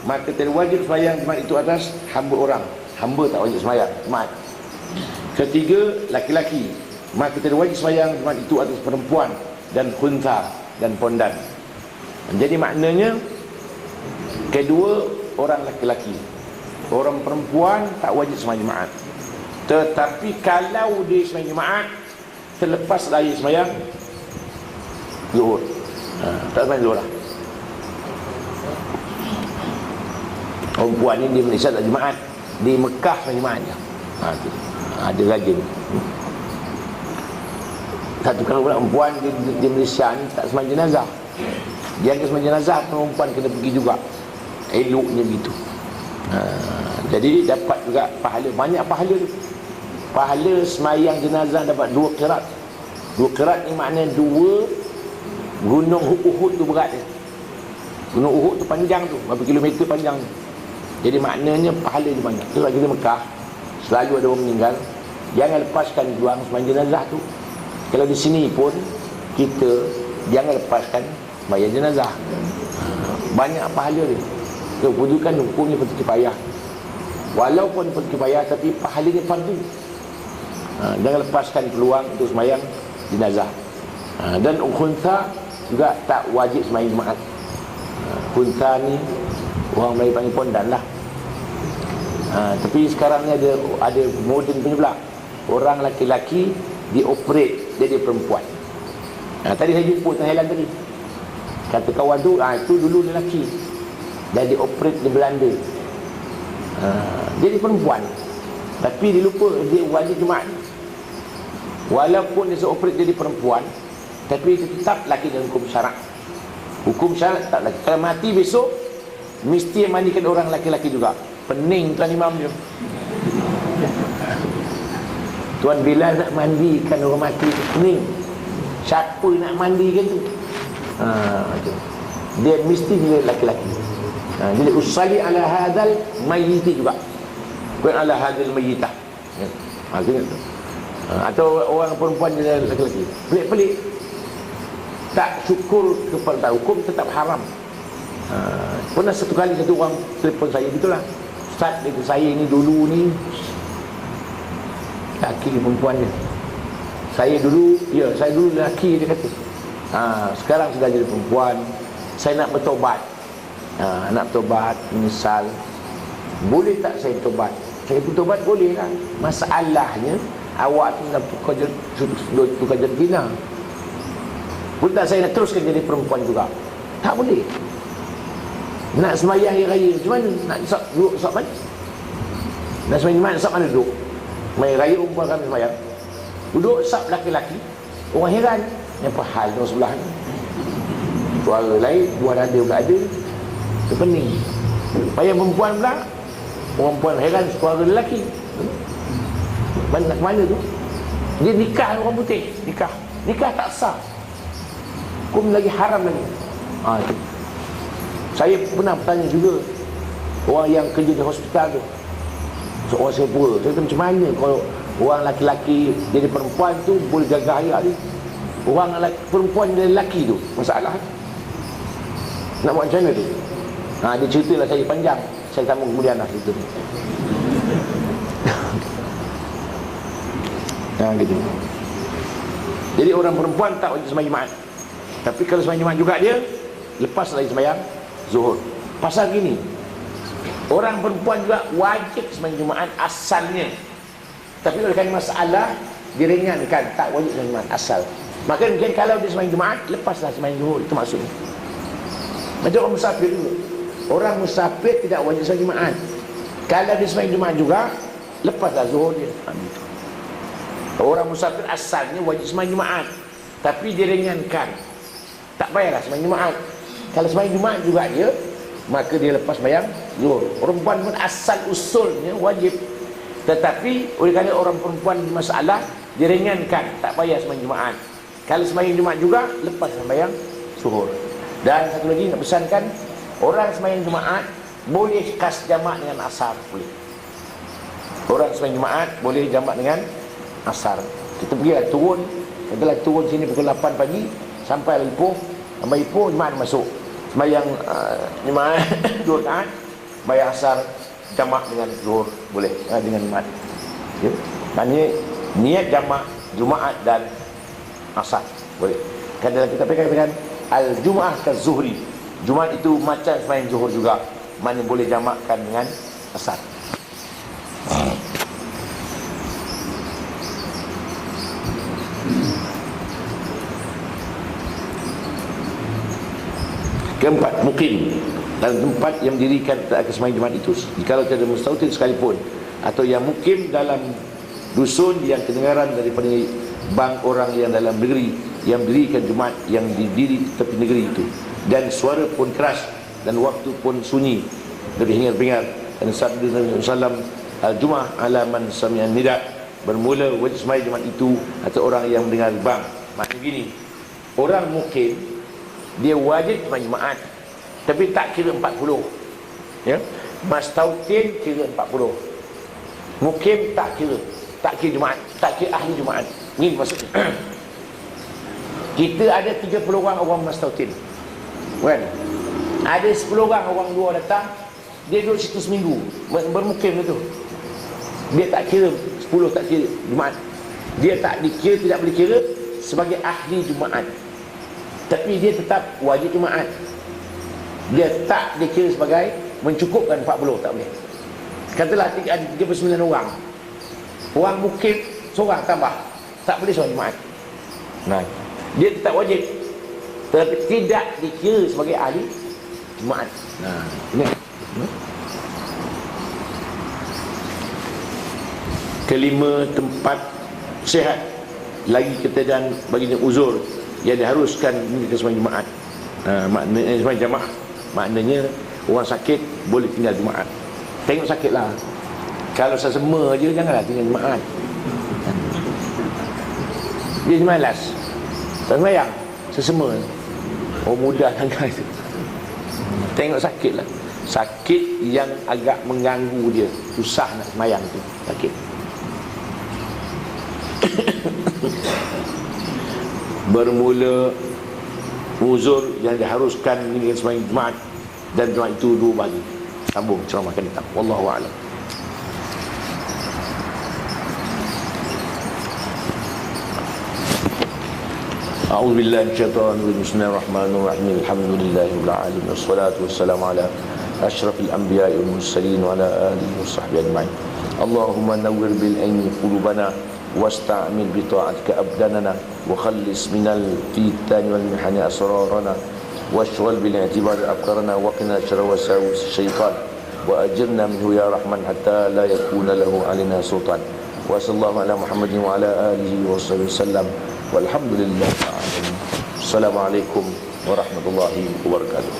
Maka tidak wajib semayang Jumaat itu atas hamba orang. Hamba tak wajib semayang Jumaat. Ketiga, laki-laki. Maka tidak wajib semayang Jumaat itu atas perempuan dan khunsa dan pondan. Jadi maknanya, kedua, orang laki-laki. Orang perempuan tak wajib semayang Jumaat. Tetapi kalau dia semayang Jumaat terlepas dari semayang zuhur, tak semayang zuhur lah. Perempuan ni di Malaysia tak Jumaat, di Mekah semayang Jumaat je. Ada rajin. Satu kalau pula perempuan di Malaysia ni tak semayang jenazah. Dia akan semayang jenazah, perempuan kena pergi juga. Eloknya begitu. Jadi dapat juga pahala, banyak pahala tu. Pahala semayang jenazah dapat 2 qirat. 2 qirat ni maknanya 2 gunung Uhud tu berat dia. Gunung Uhud tu panjang tu, berapa kilometer panjang tu. Jadi maknanya pahala dia banyak. Tu lagi di Mekah, selalu ada orang meninggal, jangan lepaskan peluang semayang jenazah tu. Kalau di sini pun kita jangan lepaskan semayang jenazah. Banyak pahala dia. Kedudukan hukumnya fardu kifayah. Walaupun fardu kifayah, tapi pahalanya fardu. Jangan lepaskan peluang untuk semayang jenazah. Dan khunsa juga tak wajib semayang Jumaat. Khunsa ni orang Melayu panggil pondan lah. Tapi sekarang ni ada moden punya pula. Orang laki-laki dioperate jadi perempuan. Tadi saya jumpa Thailand tadi. Kata kawan tu, itu dulu lelaki. dan dia operate di Belanda. Jadi perempuan, tapi dia lupa dia wajib Jumaat. Walaupun dia operate jadi perempuan, tapi dia tetap laki dalam hukum syarak. Hukum syarak tak laki. Kalau mati besok, mesti mandikan orang laki-laki juga. Pening tuan imam dia. Tuan Bilal nak mandikan orang mati tu pening. Siapa nak mandikan tu? Dia mesti dia laki-laki. Jadi usalli ala hadzal mayyit juga. Bukan ala hadzal mayyitah. Maksudnya tu. Atau orang perempuan dia laki-laki. Pelik-pelik. Tak syukur kepada hukum tetap haram. Pernah satu kali satu orang telefon saya, begitulah, Ustaz, itu saya ni dulu ni laki perempuan dia. Saya dulu laki, dia kata. Sekarang sudah jadi perempuan. Saya nak bertobat. Nak bertobat, menyesal. Boleh tak saya bertobat? Saya bertobat boleh lah. Masalahnya awak tu dah tukar jadi zina. Boleh tak saya nak teruskan jadi perempuan juga? Tak boleh. Nak sembahyang hari raya macam mana? Nak duduk sab mana? Nak sembahyang mana? Sab mana duduk? Sembahyang raya umpama kami sembahyang, duduk sab laki-laki. Orang heran, apa hal tu sebelah ni? Suara lain, buah dada pula ada. Itu pening. Payah perempuan pula, orang perempuan heran suara lelaki. Nak ke mana tu? Dia nikah orang putih. Nikah tak sah. Hukum lagi haram lagi. Itu. Saya pernah bertanya juga orang yang kerja di hospital tu, seorang Singapura. Saya kata macam mana kalau orang laki-laki jadi perempuan tu boleh jaga hayat dia, orang perempuan jadi lelaki tu masalah. Nak buat macam mana tu? Dia ceritalah saya panjang. Saya sambung kemudian lah cerita tu. Gitu. Jadi orang perempuan tak wajib sembahyang Jumaat. Tapi kalau sembahyang Jumaat juga dia lepas lagi sembahyang Zuhur. Pasal gini, orang perempuan juga wajib sembahyang Jumaat asalnya. Tapi oleh kerana masalah diringankan, tak wajib sembahyang Jumaat asal. Maka mungkin kalau dia sembahyang Jumaat, lepaslah sembahyang Zuhur. Itu maksudnya. Macam orang musafir dulu. Orang musafir tidak wajib sembahyang Jumaat. Kalau dia sembahyang Jumaat juga, lepaslah Zuhur dia. Orang musafir asalnya wajib sembahyang Jumaat, tapi diringankan, tak payahlah sembahyang Jumaat. Kalau sembahyang Jumaat juga dia, maka dia lepas sembahyang Zuhur. Orang perempuan pun asal usulnya wajib, tetapi oleh kerana orang perempuan masalah diringankan, tak payah sembahyang Jumaat. Kalau sembahyang Jumaat juga, lepas sembahyang Zuhur. Dan satu lagi nak pesankan, orang sembahyang Jumaat boleh khas jamak dengan asar, boleh. Orang sembahyang Jumaat boleh jamak dengan asar. Kita pergilah turun, katalah turun sini pukul 8 pagi sampai Ipoh, sampai Ipoh Jumaat masuk sembahyang Jumaat 2 rakaat, sembahyang asar jamak dengan Zuhur boleh, dengan Jumaat. Ya. Maknanya niat jamak Jumaat dan asar boleh. Kan dalam kitab katakan al-Jumaah ka-Zuhri, Jumaat itu macam sembahyang Zuhur juga, mana boleh jamakkan dengan asar. Keempat, mukim dalam tempat yang mendirikan akan sembahyang Jumaat itu. Jika tiada mustautin sekalipun, atau yang mukim dalam dusun yang kedengaran daripada bang orang yang dalam negeri yang mendirikan Jumaat yang didiri tepi negeri itu, dan suara pun keras dan waktu pun sunyi, berhingar-hingar. Dan sabda Nabi SAW, al-Jum'ah ala man sami'an nida, bermula wajib sembahyang Jumaat itu atau orang yang mendengar bang. Maksudnya gini, orang mukim dia wajib sembahyang Jumaat, tapi tak kira 40. Ya, mastautin kira 40. Mukim tak kira Jumaat, tak kira ahli Jumaat. Ini maksudnya. Kita ada 30 orang mastautin, kan? Ada 10 orang luar datang, dia duduk situ seminggu bermukim itu. Dia tak kira 10, tak kira Jumaat. Dia tak dikira, tidak boleh kira sebagai ahli Jumaat, tapi dia tetap wajib Jumaat. Dia tak dikira sebagai mencukupkan 40, tak boleh. Katalah ada 39 orang, orang mukim seorang tambah, tak boleh solat Jumaat. Nah, dia tetap wajib, tetapi tidak dikira sebagai ahli Jumaat. Ingat. Kelima, tempat sihat. Lagi ketiadaan baginya uzur yang diharuskan menunaikan sembahyang Jumaat. Maknanya sembahyang jamaah. Maknanya orang sakit boleh tinggal Jumaat. Tengok sakitlah. Kalau sesama je janganlah tinggal Jumaat. Dia malas. Tak sembahyang sesama. Oh, mudah sangat itu. Tengok sakitlah. Sakit yang agak mengganggu dia, susah nak sembahyang tu, sakit. Bermula uzur yang diharuskan meninggalkan sembahyang Jumaat, dan Jumaat itu 2 bagi. Sambung ceramah akan datang. Wallahu a'lam. A'udzu billahi minasyaitonir rajim. Bismillahirrahmanirrahim. Alhamdulillahirabbil alamin. Wassalatu wassalamu ala asyrafil anbiya'i wal mursalin wa ala alihi washabbihi ajma'in. Allahumma nawwir bil ilmi qulubana wasta'mil bi ta'atika abdanana wa khallis minal fitani wal mihani asrarana washghal bil i'tibari afkarana wa qina syarra wasawis syaitan wa ajirna minhu ya rahman hatta la yakuna lahu alaina sultan. Wa sallallahu ala Muhammadin wa ala alihi wa sahbihi wasallam. Walhamdulillah. Assalamualaikum warahmatullahi wabarakatuh.